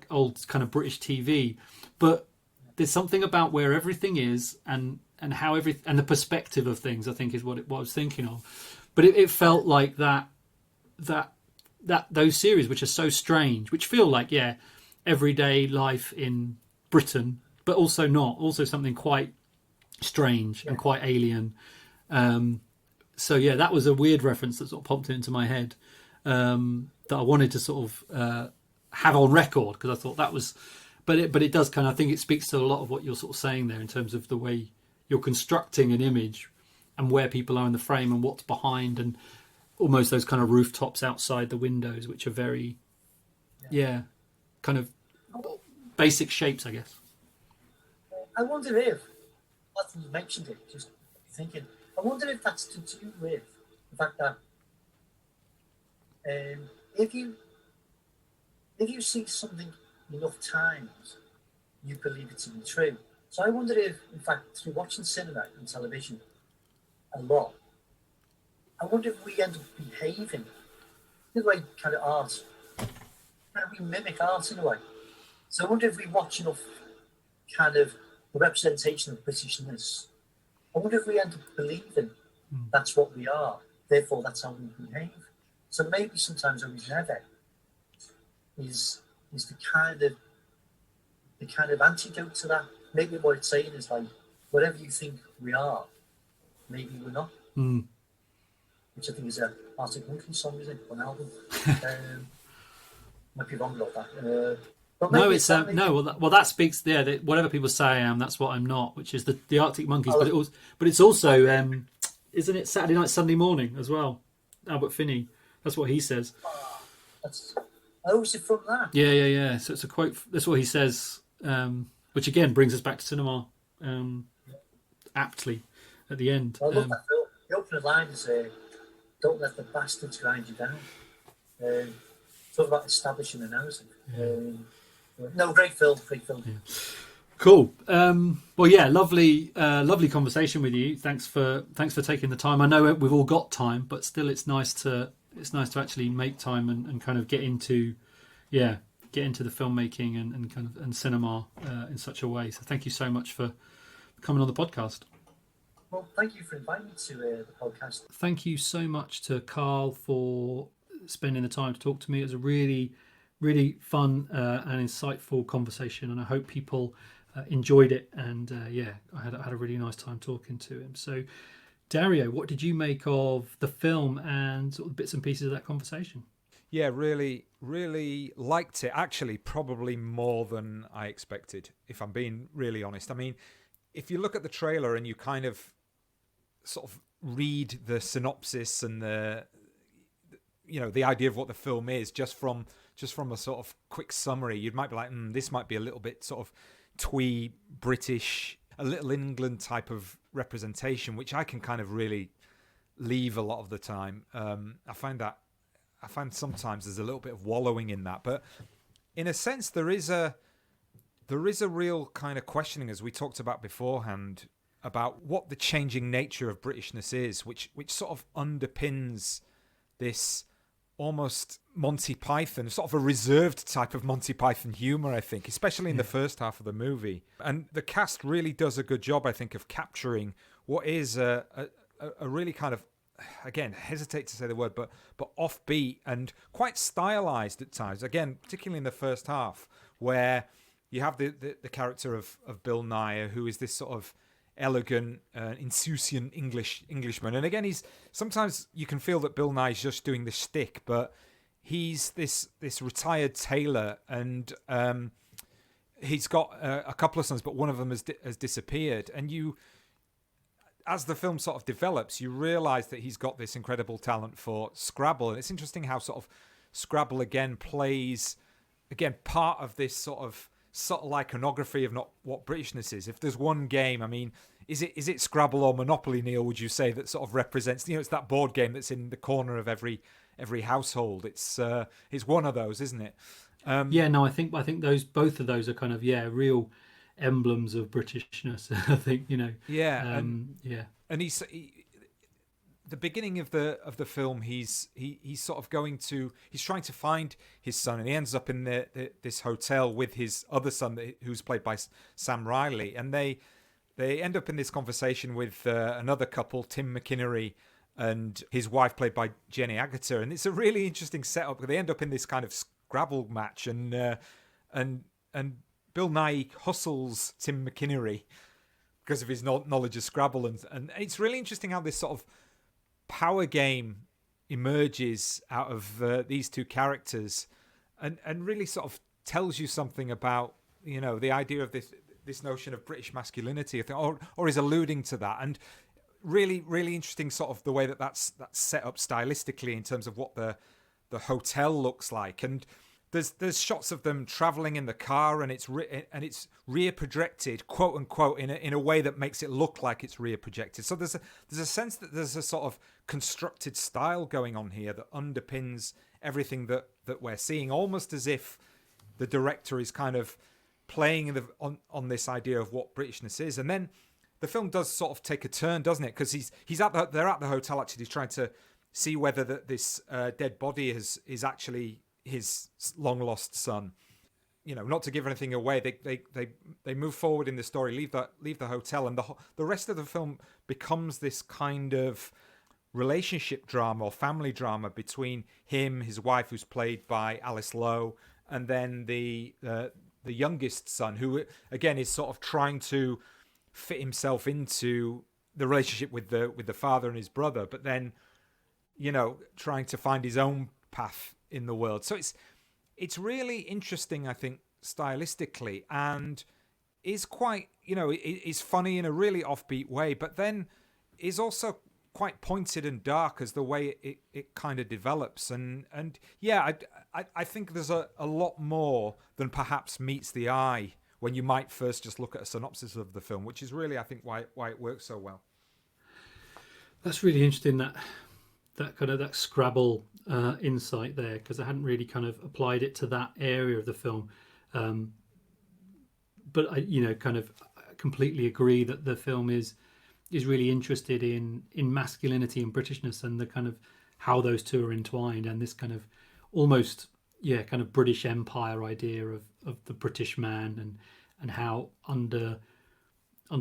[SPEAKER 1] old kind of British TV, but there's something about where everything is and how and the perspective of things, I think, is what I was thinking of. But it felt like that those series, which are so strange, which feel like everyday life in Britain, but also not, also something quite strange and quite alien. So that was a weird reference that sort of popped into my head, that I wanted to sort of have on record, because I thought that was, but it does kind of, I think it speaks to a lot of what you're sort of saying there in terms of the way you're constructing an image and where people are in the frame and what's behind, and almost those kind of rooftops outside the windows, which are very, kind of basic shapes, I guess.
[SPEAKER 10] I wonder if, after you mentioned it, just thinking, I wonder if that's to do with the fact that if you see something enough times, you believe it to be true. So I wonder if, in fact, through watching cinema and television a lot, I wonder if we end up behaving the way kind of art, kind of we mimic art in a way. So I wonder if we watch enough kind of the representation of Britishness, I wonder if we end up believing that's what we are, therefore that's how we behave. So maybe Sometimes Always Never is the kind of antidote to that. Maybe what it's saying is like, whatever you think we are, maybe we're not. Which I think is a Arctic Monkeys song, is it? One album. Might be wrong about that.
[SPEAKER 1] No, it's that speaks. Whatever people say I am, that's what I'm not. Which is the Arctic Monkeys, but it's also, isn't it Saturday Night, Sunday Morning as well? Albert Finney, that's what he says.
[SPEAKER 10] Is it from that?
[SPEAKER 1] Yeah. So it's a quote. That's what he says, which again brings us back to cinema, aptly at the end.
[SPEAKER 10] I love that film. The opening line is, "Don't let the bastards grind you down." talk about establishing a narrative. No, great film.
[SPEAKER 1] Cool. Well, yeah, lovely conversation with you. Thanks for taking the time. I know we've all got time, but still, it's nice to actually make time and kind of get into the filmmaking and kind of and cinema in such a way. So thank you so much for coming on the podcast.
[SPEAKER 10] Well, thank you for inviting me to the podcast.
[SPEAKER 1] Thank you so much to Carl for spending the time to talk to me. It was a really, really fun and insightful conversation, and I hope people enjoyed it. And I had a really nice time talking to him. So, Dario, what did you make of the film and sort of bits and pieces of that conversation?
[SPEAKER 2] Yeah, really, really liked it. Actually, probably more than I expected, if I'm being really honest. I mean, if you look at the trailer and you kind of sort of read the synopsis and the idea of what the film is just from a sort of quick summary, you might be like, this might be a little bit sort of twee British, a Little England type of representation, which I can kind of really leave a lot of the time. I find sometimes there's a little bit of wallowing in that, but in a sense there is a real kind of questioning, as we talked about beforehand, about what the changing nature of Britishness is, which sort of underpins this almost Monty Python, sort of a reserved type of Monty Python humor, I think, especially in the first half of the movie. And the cast really does a good job, I think, of capturing what is a really kind of, again, hesitate to say the word, but offbeat and quite stylized at times. Again, particularly in the first half, where you have the character of Bill Nighy, who is this sort of elegant, insouciant Englishman. And again, sometimes you can feel that Bill Nighy's just doing the shtick, but he's this retired tailor, and he's got a couple of sons, but one of them has disappeared. And as the film sort of develops, you realise that he's got this incredible talent for Scrabble. And it's interesting how sort of Scrabble again plays part of this sort of subtle iconography of not what Britishness is. If there's one game, I mean, is it Scrabble or Monopoly, Neil, would you say, that sort of represents, it's that board game that's in the corner of every household. It's one of those, isn't it?
[SPEAKER 1] I think both of those are kind of real emblems of Britishness. I think and
[SPEAKER 2] he's the beginning of the film, he's sort of he's trying to find his son, and he ends up in this hotel with his other son, who's played by Sam Riley, and they end up in this conversation with another couple, Tim McInerny and his wife, played by Jenny Agutter, and it's a really interesting setup. They end up in this kind of Scrabble match, and Bill Nighy hustles Tim McInerny because of his knowledge of Scrabble, and it's really interesting how this sort of power game emerges out of these two characters, and really sort of tells you something about the idea of this notion of British masculinity, I think, or is alluding to that. And really, really interesting sort of the way that's set up stylistically in terms of what the hotel looks like. And there's shots of them traveling in the car, and it's rear projected, quote unquote, in a way that makes it look like it's rear projected. So there's a sense that there's a sort of constructed style going on here that underpins everything that we're seeing, almost as if the director is kind of playing on this idea of what Britishness is. And then the film does sort of take a turn, doesn't it? Because they're at the hotel, actually trying to see whether this dead body is actually his long lost son. Not to give anything away, they move forward in the story, leave the hotel, and the rest of the film becomes this kind of relationship drama or family drama between him, his wife, who's played by Alice Lowe, and then the youngest son, who again is sort of trying to fit himself into the relationship with the father and his brother, but then trying to find his own path in the world. So it's really interesting, I think, stylistically, and is quite is funny in a really offbeat way, but then is also quite pointed and dark as the way it kind of develops. And I think there's a lot more than perhaps meets the eye when you might first just look at a synopsis of the film, which is really, I think, why it works so well.
[SPEAKER 1] That's really interesting, that kind of that Scrabble insight there, because I hadn't really kind of applied it to that area of the film. But I, kind of completely agree that the film is really interested in masculinity and Britishness, and the kind of how those two are entwined, and this kind of almost kind of British Empire idea of the British man, and how under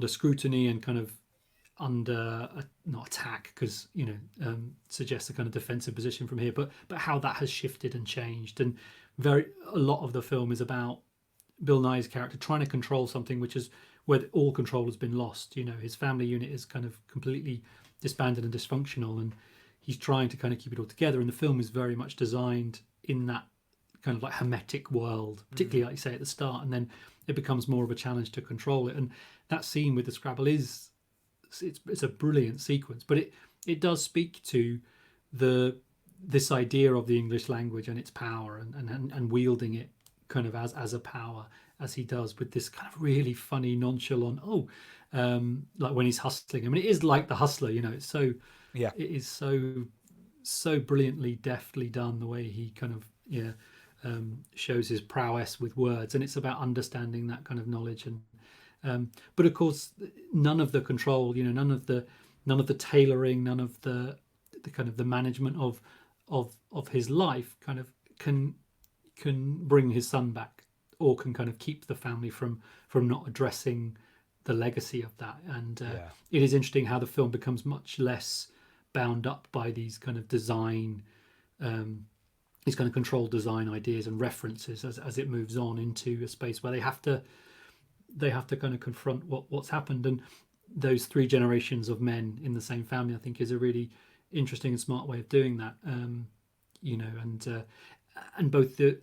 [SPEAKER 1] scrutiny and kind of under not attack, because suggests a kind of defensive position from here, but how that has shifted and changed. And a lot of the film is about Bill Nighy's character trying to control something which is where all control has been lost. His family unit is kind of completely disbanded and dysfunctional, and he's trying to kind of keep it all together. And the film is very much designed in that kind of like hermetic world, particularly like you say at the start, and then it becomes more of a challenge to control it. And that scene with the Scrabble it's a brilliant sequence, but it does speak to this idea of the English language and its power, and wielding it kind of as a power, as he does, with this kind of really funny nonchalant like when he's hustling. I mean, it is like The Hustler, it's so it is so brilliantly deftly done, the way he kind of shows his prowess with words, and it's about understanding that kind of knowledge. And but of course, none of the control, none of the tailoring, none of the kind of the management of his life kind of can bring his son back, or can kind of keep the family from not addressing the legacy of that. And it is interesting how the film becomes much less bound up by these kind of design, these kind of controlled design ideas and references as it moves on into a space where they have to kind of confront what's happened. And those three generations of men in the same family, I think, is a really interesting and smart way of doing that. And both the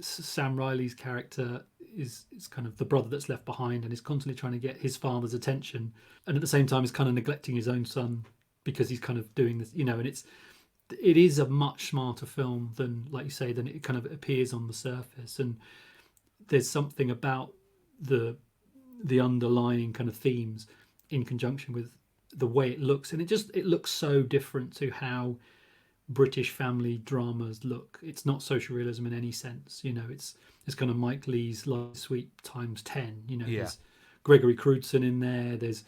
[SPEAKER 1] Sam Riley's character is kind of the brother that's left behind and is constantly trying to get his father's attention, and at the same time is kind of neglecting his own son because he's kind of doing this, and it is a much smarter film than, like you say, than it kind of appears on the surface. And there's something about the underlying kind of themes in conjunction with the way it looks, and it looks so different to how British family dramas look. It's not social realism in any sense, it's kind of Mike Leigh's Life Sweet times 10. There's Gregory Crewdson in there, there's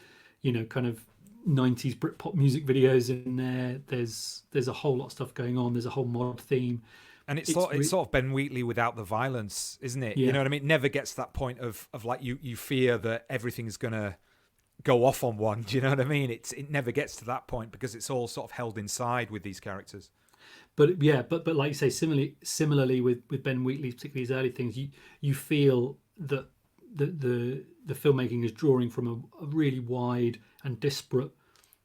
[SPEAKER 1] kind of 90s Britpop music videos in there, there's a whole lot of stuff going on, there's a whole mod theme.
[SPEAKER 2] And it's sort of Ben Wheatley without the violence, isn't it? You know what I mean? It never gets to that point of like you fear that everything's going to go off on one. Do you know what I mean? It never gets to that point because it's all sort of held inside with these characters.
[SPEAKER 1] But but like you say, similarly with Ben Wheatley, particularly his early things, you feel that the filmmaking is drawing from a really wide and disparate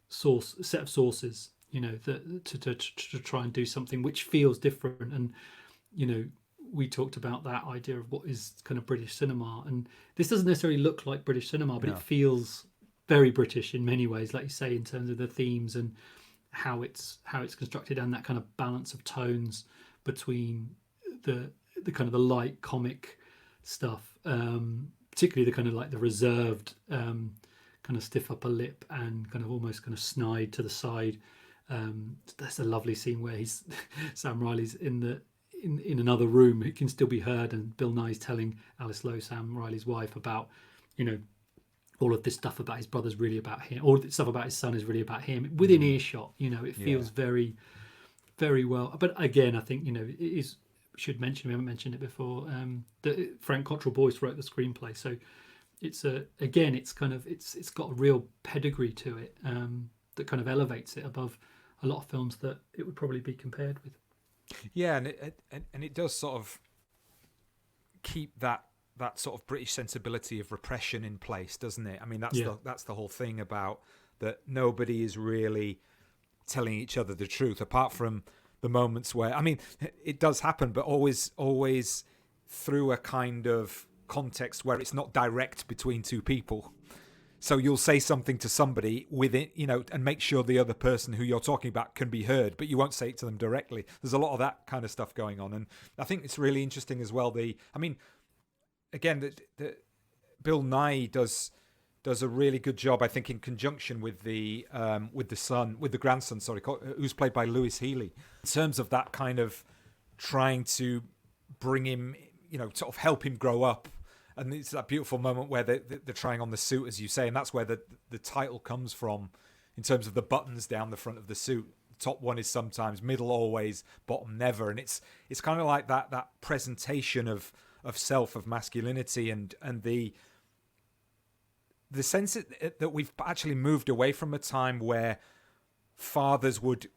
[SPEAKER 1] set of sources, to try and do something which feels different. And we talked about that idea of what is kind of British cinema, and this doesn't necessarily look like British cinema, but it feels very British in many ways, like you say, in terms of the themes and how it's constructed, and that kind of balance of tones between the kind of the light comic stuff, particularly the kind of like the reserved kind of stiff upper lip and kind of almost kind of snide to the side. There's a lovely scene where Sam Riley's in another room. It can still be heard, and Bill Nighy's telling Alice Lowe, Sam Riley's wife, about all of this stuff about his brother's really about him. All of this stuff about his son is really about him. Within earshot, it feels very, very well. But again, I think it is. Should mention, we haven't mentioned it before, that Frank Cottrell-Boyce wrote the screenplay, so it's got a real pedigree to it, that kind of elevates it above a lot of films that it would probably be compared with.
[SPEAKER 2] Yeah, and it does sort of keep that sort of British sensibility of repression in place, doesn't it? I mean, that's the whole thing about that. Nobody is really telling each other the truth, apart from the moments where, I mean, it does happen, but always through a kind of context where it's not direct between two people. So you'll say something to somebody with it, and make sure the other person who you're talking about can be heard, but you won't say it to them directly. There's a lot of that kind of stuff going on, and I think it's really interesting as well. Again, the Bill Nighy does does a really good job, I think, in conjunction with the grandson, who's played by Lewis Healy, in terms of that kind of trying to bring him, sort of help him grow up. And it's that beautiful moment where they're trying on the suit, as you say, and that's where the title comes from, in terms of the buttons down the front of the suit. Top one is sometimes, middle always, bottom never, and it's kind of like that presentation of self, of masculinity, and the sense that we've actually moved away from a time where fathers would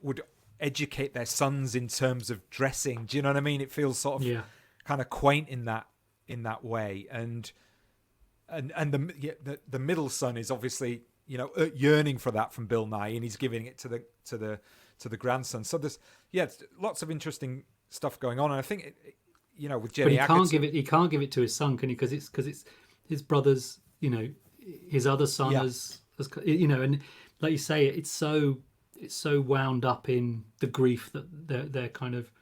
[SPEAKER 2] educate their sons in terms of dressing. Do you know what I mean? It feels sort of kind of quaint in that way, and the middle son is obviously yearning for that from Bill Nighy, and he's giving it to the grandson. So there's lots of interesting stuff going on, and I think with Jenny,
[SPEAKER 1] but he can't give it to his son, can he? Because it's his brother's, his other son has and like you say, it's so wound up in the grief that they're kind of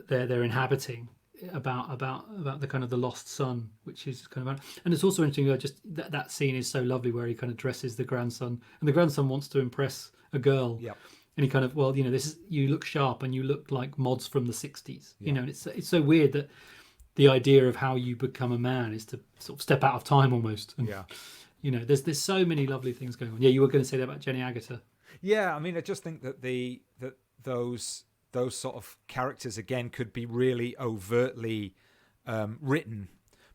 [SPEAKER 1] they're inhabiting about the kind of the lost son, which is kind of, and it's also interesting. Just that scene is so lovely where he kind of dresses the grandson, and the grandson wants to impress a girl.
[SPEAKER 2] Yeah.
[SPEAKER 1] And he kind of, this is, you look sharp and you look like mods from the 60s, and it's so weird that the idea of how you become a man is to sort of step out of time almost. And, there's so many lovely things going on. Yeah, you were going to say that about Jenny Agutter.
[SPEAKER 2] Yeah, I mean, I just think that those sort of characters, again, could be really overtly written.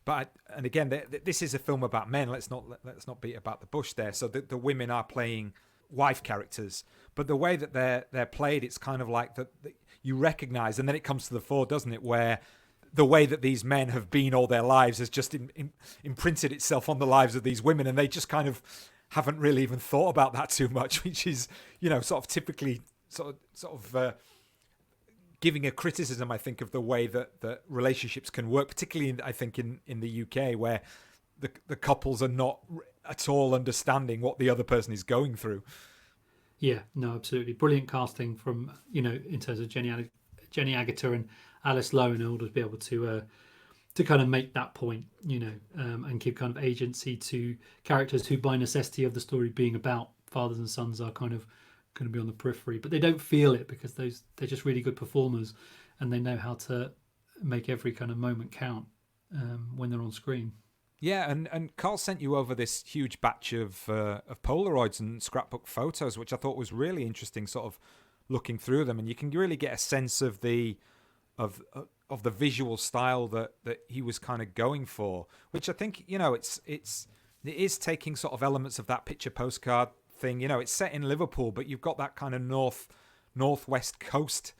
[SPEAKER 2] But, and again, this is a film about men. Let's not beat about the bush there. So the women are playing wife characters, but the way that they're played, it's kind of like that you recognize, and then it comes to the fore, doesn't it, where the way that these men have been all their lives has just imprinted itself on the lives of these women, and they just kind of haven't really even thought about that too much, which is sort of typically sort of giving a criticism, I think, of the way that relationships can work, particularly I think in the UK, where the couples are not at all understanding what the other person is going through.
[SPEAKER 1] Yeah, no, absolutely. Brilliant casting from, in terms of Jenny Agutter and Alice Lowe, in order to be able to kind of make that point, and give kind of agency to characters who, by necessity of the story being about fathers and sons, are kind of going to be on the periphery, but they don't feel it because they're just really good performers, and they know how to make every kind of moment count when they're on screen.
[SPEAKER 2] Yeah, and Carl sent you over this huge batch of Polaroids and scrapbook photos, which I thought was really interesting, sort of looking through them, and you can really get a sense of the visual style that he was kind of going for, which I think it is taking sort of elements of that picture postcard thing. It's set in Liverpool, but you've got that kind of northwest coast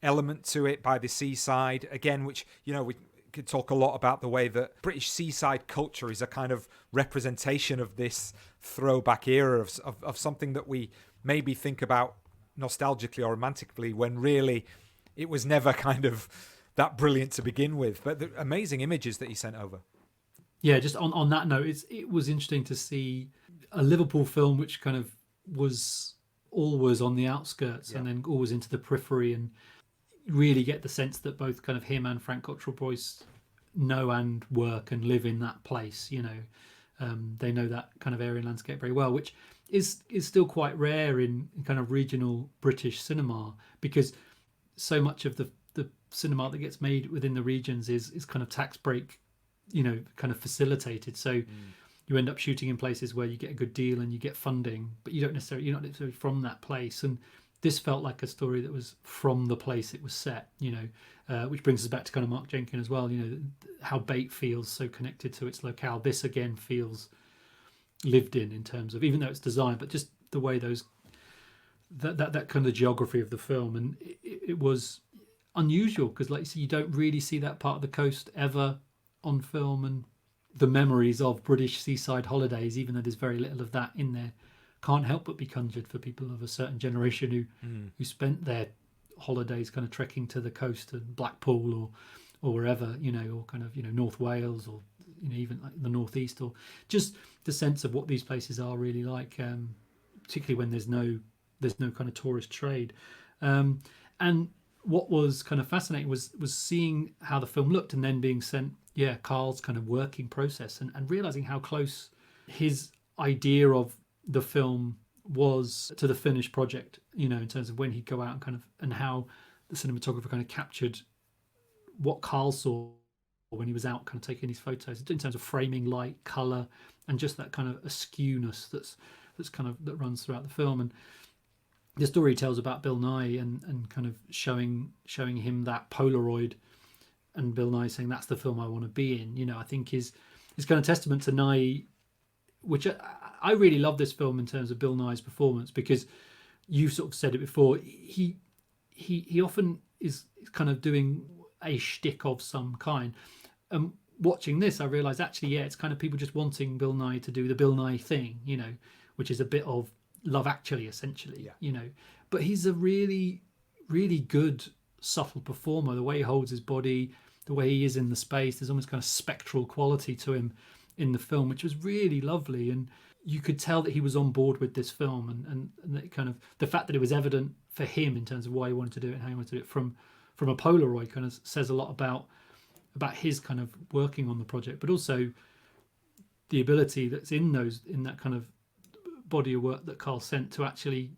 [SPEAKER 2] element to it by the seaside again, which we could talk a lot about the way that British seaside culture is a kind of representation of this throwback era of something that we maybe think about nostalgically or romantically, when really it was never kind of that brilliant to begin with. But the amazing images that he sent over.
[SPEAKER 1] Yeah, just on that note, it was interesting to see a Liverpool film which kind of was always on the outskirts and then always into the periphery, and really get the sense that both kind of him and Frank Cottrell-Boyce know and work and live in that place. They know that kind of area and landscape very well, which is still quite rare in kind of regional British cinema, because so much of the cinema that gets made within the regions is kind of tax break, kind of facilitated. So you end up shooting in places where you get a good deal and you get funding, but you're not necessarily from that place. And this felt like a story that was from the place it was set, which brings us back to kind of Mark Jenkins as well, how Bait feels so connected to its locale. This again feels lived in terms of, even though it's designed, but just the way that kind of geography of the film. And it was unusual because, like you say, you don't really see that part of the coast ever on film, and the memories of British seaside holidays, even though there's very little of that in there, can't help but be conjured for people of a certain generation who spent their holidays kind of trekking to the coast and Blackpool or wherever, or kind of, North Wales, or, even like the Northeast, or just the sense of what these places are really like, particularly when there's no kind of tourist trade. And what was kind of fascinating was seeing how the film looked, and then being sent, Carl's kind of working process, and realizing how close his idea of the film was to the finished project, you know, in terms of when he'd go out and kind of, and how the cinematographer kind of captured what Carl saw when he was out kind of taking these photos in terms of framing, light, color, and just that kind of askewness that's kind of that runs throughout the film. And the story tells about Bill Nighy and kind of showing him that Polaroid, and Bill Nighy saying that's the film I want to be in. You know, I think is kind of testament to Nighy, which I really love this film in terms of Bill Nighy's performance, because you sort of said it before. He often is kind of doing a shtick of some kind. Watching this, I realised actually, yeah, it's kind of people just wanting Bill Nighy to do the Bill Nighy thing, you know, which is a bit of Love Actually, essentially, you know. But he's a really, really good, subtle performer. The way he holds his body, the way he is in the space, there's almost kind of spectral quality to him in the film, which was really lovely. And you could tell that he was on board with this film, and that kind of the fact that it was evident for him in terms of why he wanted to do it and how he wanted to do it from a Polaroid kind of says a lot about his kind of working on the project, but also the ability that's in that kind of body of work that Carl sent to actually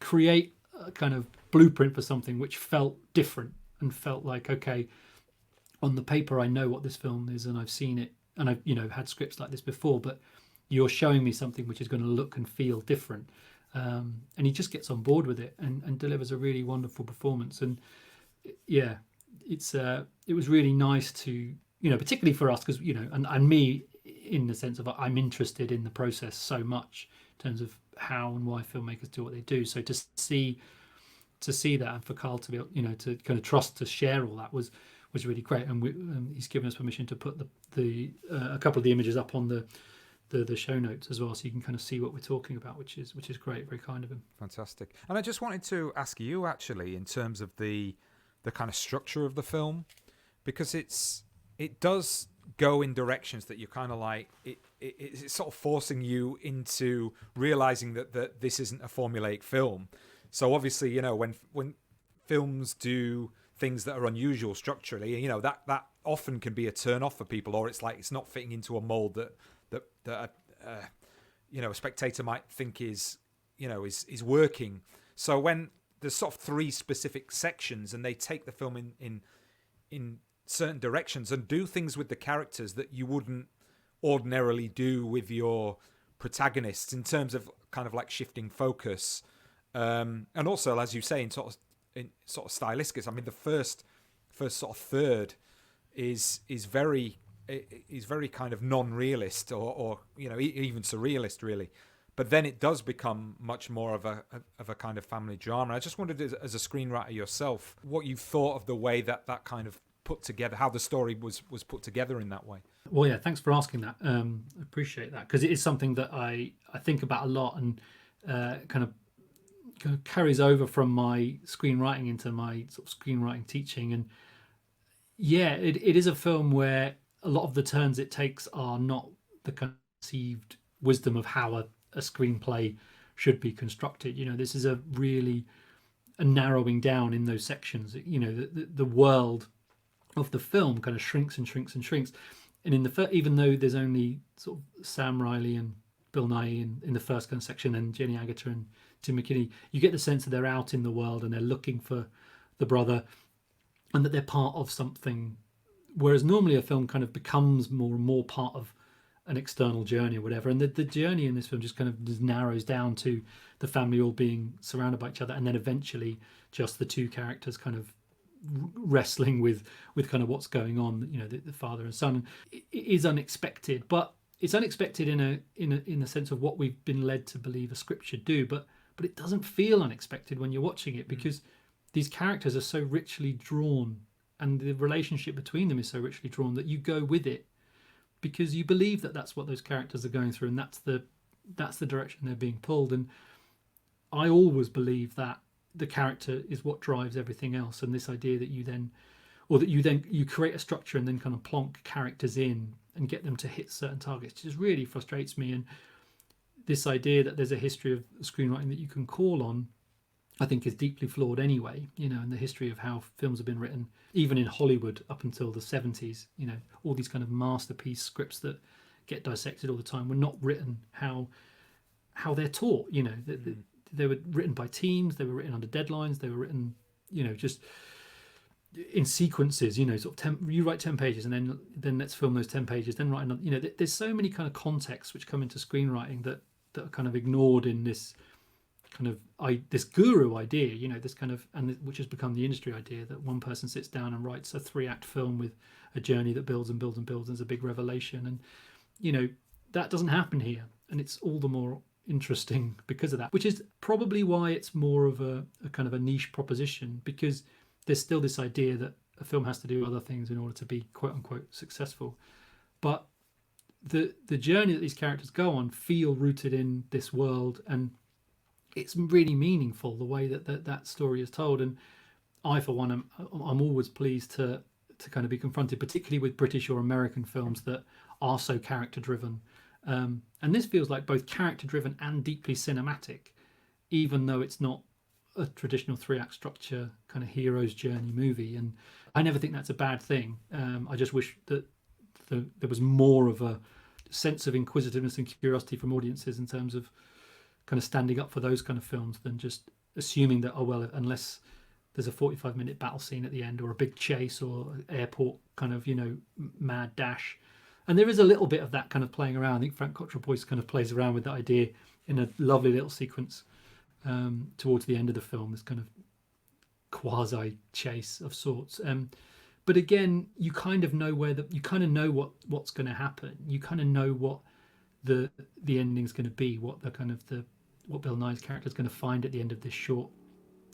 [SPEAKER 1] create a kind of blueprint for something which felt different and felt like, okay, on the paper I know what this film is and I've seen it and I've, you know, had scripts like this before, but you're showing me something which is going to look and feel different. And he just gets on board with it and delivers a really wonderful performance. And yeah, it was really nice to, you know, particularly for us, because, you know, and me in the sense of I'm interested in the process so much in terms of how and why filmmakers do what they do. So to see that, and for Carl to be able, you know, to kind of trust to share all that was really great. And he's given us permission to put the a couple of the images up on the show notes as well, so you can kind of see what we're talking about, which is great. Very kind of him.
[SPEAKER 2] Fantastic. And I just wanted to ask you, actually, in terms of the kind of structure of the film, because it does go in directions that you're kind of like, it's sort of forcing you into realizing that this isn't a formulaic film. So obviously, you know, when films do things that are unusual structurally, you know, that often can be a turn off for people, or it's like it's not fitting into a mold that you know, a spectator might think is working. So when there's sort of three specific sections and they take the film in certain directions and do things with the characters that you wouldn't ordinarily do with your protagonists, in terms of kind of like shifting focus, and also, as you say, in sort of stylistic. I mean, the first sort of third is very kind of non-realist, or you know, even surrealist, really. But then it does become much more of a kind of family drama. I just wondered, as a screenwriter yourself, what you thought of the way that kind of put together, how the story was put together in that way.
[SPEAKER 1] Well, yeah, thanks for asking that. I appreciate that, because it is something that I think about a lot, and kind of carries over from my screenwriting into my sort of screenwriting teaching. And yeah, it is a film where a lot of the turns it takes are not the conceived wisdom of how a screenplay should be constructed. You know, this is a narrowing down in those sections. You know, the world of the film kind of shrinks and shrinks and shrinks. And even though there's only sort of Sam Riley and Bill Nighy in the first kind of section, and Jenny Agutter and Tim McInerny, you get the sense that they're out in the world and they're looking for the brother, and that they're part of something. Whereas normally a film kind of becomes more and more part of an external journey or whatever. And the journey in this film just kind of just narrows down to the family all being surrounded by each other, and then eventually just the two characters kind of wrestling with kind of what's going on, you know, the father and son. It is unexpected, but it's unexpected in a sense of what we've been led to believe a script should do, but it doesn't feel unexpected when you're watching it, because these characters are so richly drawn, and the relationship between them is so richly drawn, that you go with it because you believe that that's what those characters are going through, and that's the direction they're being pulled. And I always believe that the character is what drives everything else, and this idea that you create a structure and then kind of plonk characters in and get them to hit certain targets just really frustrates me. And this idea that there's a history of screenwriting that you can call on, I think, is deeply flawed anyway, you know, and the history of how films have been written, even in Hollywood up until the 70s, you know, all these kind of masterpiece scripts that get dissected all the time were not written how they're taught. You know, they were written by teams, they were written under deadlines, they were written, you know, just in sequences. You know, sort of you write 10 pages and then let's film those 10 pages, then write another. You know, there's so many kind of contexts which come into screenwriting that are kind of ignored in this kind of this guru idea, you know, this kind of, and which has become the industry idea, that one person sits down and writes a 3-act film with a journey that builds and builds and builds, and there's a big revelation. And you know, that doesn't happen here, and it's all the more interesting because of that, which is probably why it's more of a kind of a niche proposition, because there's still this idea that a film has to do other things in order to be quote unquote successful. But the journey that these characters go on feel rooted in this world, and it's really meaningful the way that story is told. And I, for one, I'm always pleased to kind of be confronted, particularly with British or American films that are so character driven. And this feels like both character driven and deeply cinematic, even though it's not a traditional 3-act structure kind of hero's journey movie. And I never think that's a bad thing. I just wish that there was more of a sense of inquisitiveness and curiosity from audiences in terms of kind of standing up for those kind of films, than just assuming that, oh well, unless there's a 45-minute battle scene at the end, or a big chase, or airport kind of, you know, mad dash. And there is a little bit of that kind of playing around. I think Frank Cottrell-Boyce kind of plays around with that idea in a lovely little sequence towards the end of the film, this kind of quasi chase of sorts. But again, you kind of know you kind of know what's going to happen. You kind of know what the ending's going to be, what what Bill Nighy's character is going to find at the end of this short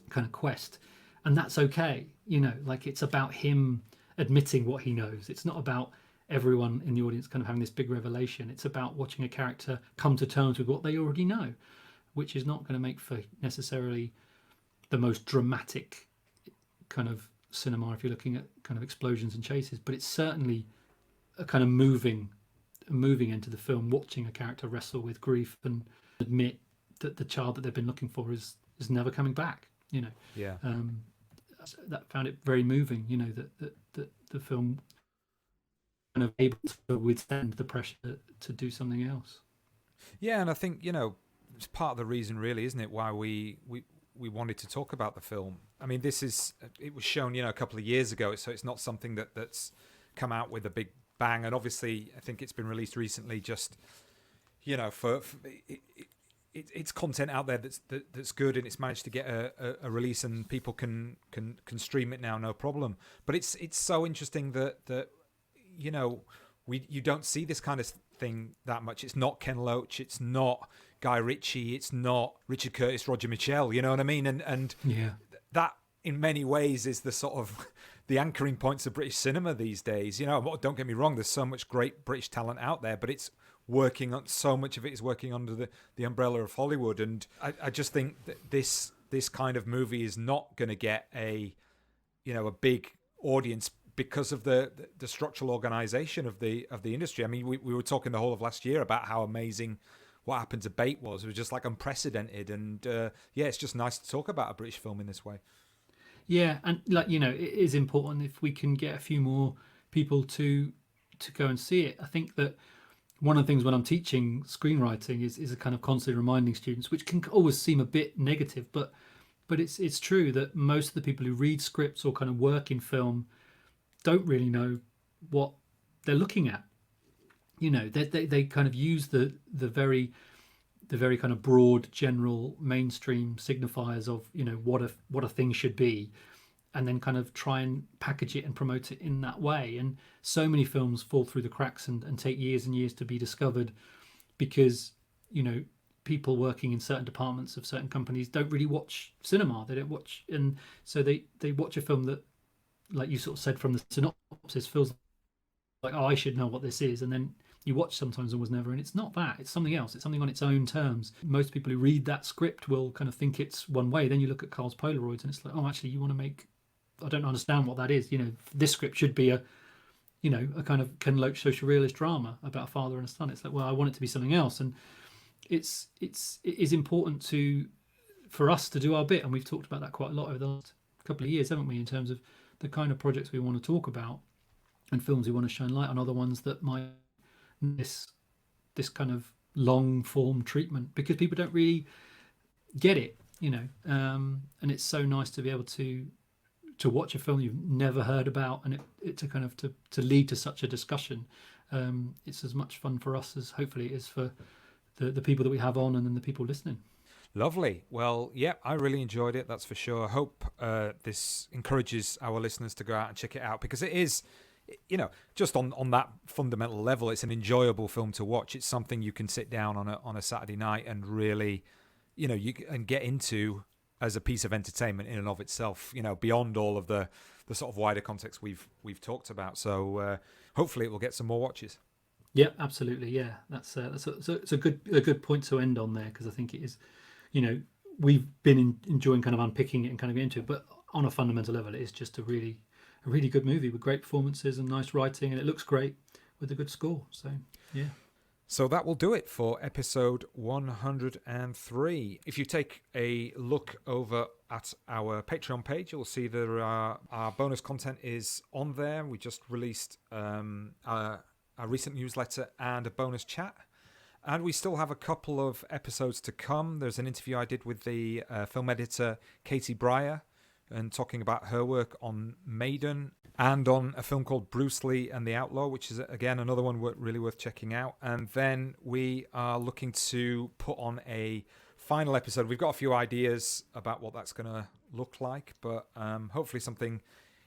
[SPEAKER 1] kind of quest. And that's okay. You know, like, it's about him admitting what he knows. It's not about everyone in the audience kind of having this big revelation. It's about watching a character come to terms with what they already know, which is not going to make for necessarily the most dramatic kind of cinema if you're looking at kind of explosions and chases, but it's certainly a kind of moving into the film, watching a character wrestle with grief and admit that the child that they've been looking for is never coming back. You know,
[SPEAKER 2] yeah.
[SPEAKER 1] That found it very moving. You know, that the film kind of able to withstand the pressure to do something else.
[SPEAKER 2] Yeah, and I think, you know, it's part of the reason, really, isn't it, why we wanted to talk about the film. I mean, it was shown, you know, a couple of years ago, so it's not something that's come out with a big bang. And obviously, I think it's been released recently, just, you know, it's content out there that's good, and it's managed to get a release, and people can stream it now, no problem. But it's so interesting that you know, you don't see this kind of thing that much. It's not Ken Loach, it's not Guy Ritchie, it's not Richard Curtis, Roger Michell, you know what I mean? And
[SPEAKER 1] yeah,
[SPEAKER 2] that in many ways is the sort of the anchoring points of British cinema these days. You know, don't get me wrong, there's so much great British talent out there, but it's working on, so much of it is working under the umbrella of Hollywood. And I just think that this kind of movie is not going to get a big audience because of the structural organization of the industry. I mean, we were talking the whole of last year about how amazing what happened to Bait was. It was just like unprecedented. And yeah, it's just nice to talk about a British film in this way.
[SPEAKER 1] Yeah, and like, you know, it is important if we can get a few more people to go and see it. I think that one of the things when I'm teaching screenwriting is a kind of constantly reminding students, which can always seem a bit negative, but it's true that most of the people who read scripts or kind of work in film don't really know what they're looking at. You know, they kind of use the very kind of broad, general, mainstream signifiers of, you know, what a thing should be, and then kind of try and package it and promote it in that way. And so many films fall through the cracks and take years and years to be discovered because, you know, people working in certain departments of certain companies don't really watch cinema. They don't watch, and so they watch a film that, like you sort of said from the synopsis, feels like, oh, I should know what this is, and then you watch sometimes almost never, and it's not that, it's something else, it's something on its own terms. Most people who read that script will kind of think it's one way, then you look at Carl's Polaroids and it's like, oh, actually you want to make, I don't understand what that is, you know, this script should be a kind of Ken Loach social realist drama about a father and a son. It's like, well, I want it to be something else. And it is important for us to do our bit, and we've talked about that quite a lot over the last couple of years, haven't we, in terms of the kind of projects we want to talk about and films we want to shine light on, other ones that might miss this kind of long form treatment, because people don't really get it, and it's so nice to be able to watch a film you've never heard about, and it to kind of to lead to such a discussion. It's as much fun for us as hopefully it is for the people that we have on and then the people listening.
[SPEAKER 2] Lovely. Well, yeah, I really enjoyed it, that's for sure. I hope this encourages our listeners to go out and check it out, because it is, just on that fundamental level, it's an enjoyable film to watch. It's something you can sit down on a Saturday night and really, you can get into as a piece of entertainment in and of itself, beyond all of the sort of wider context we've talked about. So hopefully it will get some more watches. Yeah,
[SPEAKER 1] absolutely. Yeah, that's a good point to end on there, because I think it is, we've been enjoying kind of unpicking it and kind of getting into it, but on a fundamental level, it is just a really good movie with great performances and nice writing, and it looks great with a good score. So yeah.
[SPEAKER 2] So that will do it for episode 103. If you take a look over at our Patreon page, you'll see that our bonus content is on there. We just released our recent newsletter and a bonus chat. And we still have a couple of episodes to come. There's an interview I did with the film editor Katie Breyer, and talking about her work on Maiden, and on a film called Bruce Lee and the Outlaw, which is, again, another one really worth checking out. And then we are looking to put on a final episode. We've got a few ideas about what that's going to look like, but hopefully something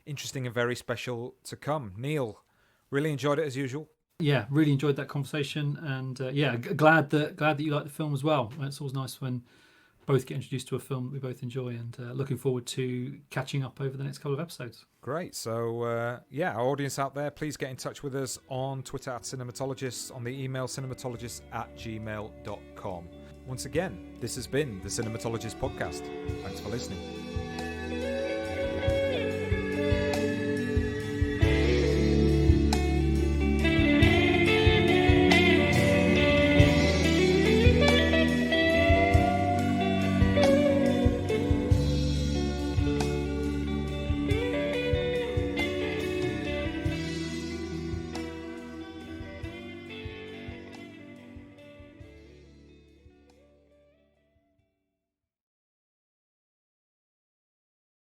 [SPEAKER 2] interesting and very special to come. Neil, really enjoyed it as usual.
[SPEAKER 1] Yeah, really enjoyed that conversation, and glad that you like the film as well. It's always nice when both get introduced to a film that we both enjoy, and looking forward to catching up over the next couple of episodes.
[SPEAKER 2] Great. So, our audience out there, please get in touch with us on Twitter @Cinematologists, on the email cinematologists@gmail.com. Once again, this has been the Cinematologist Podcast. Thanks for listening.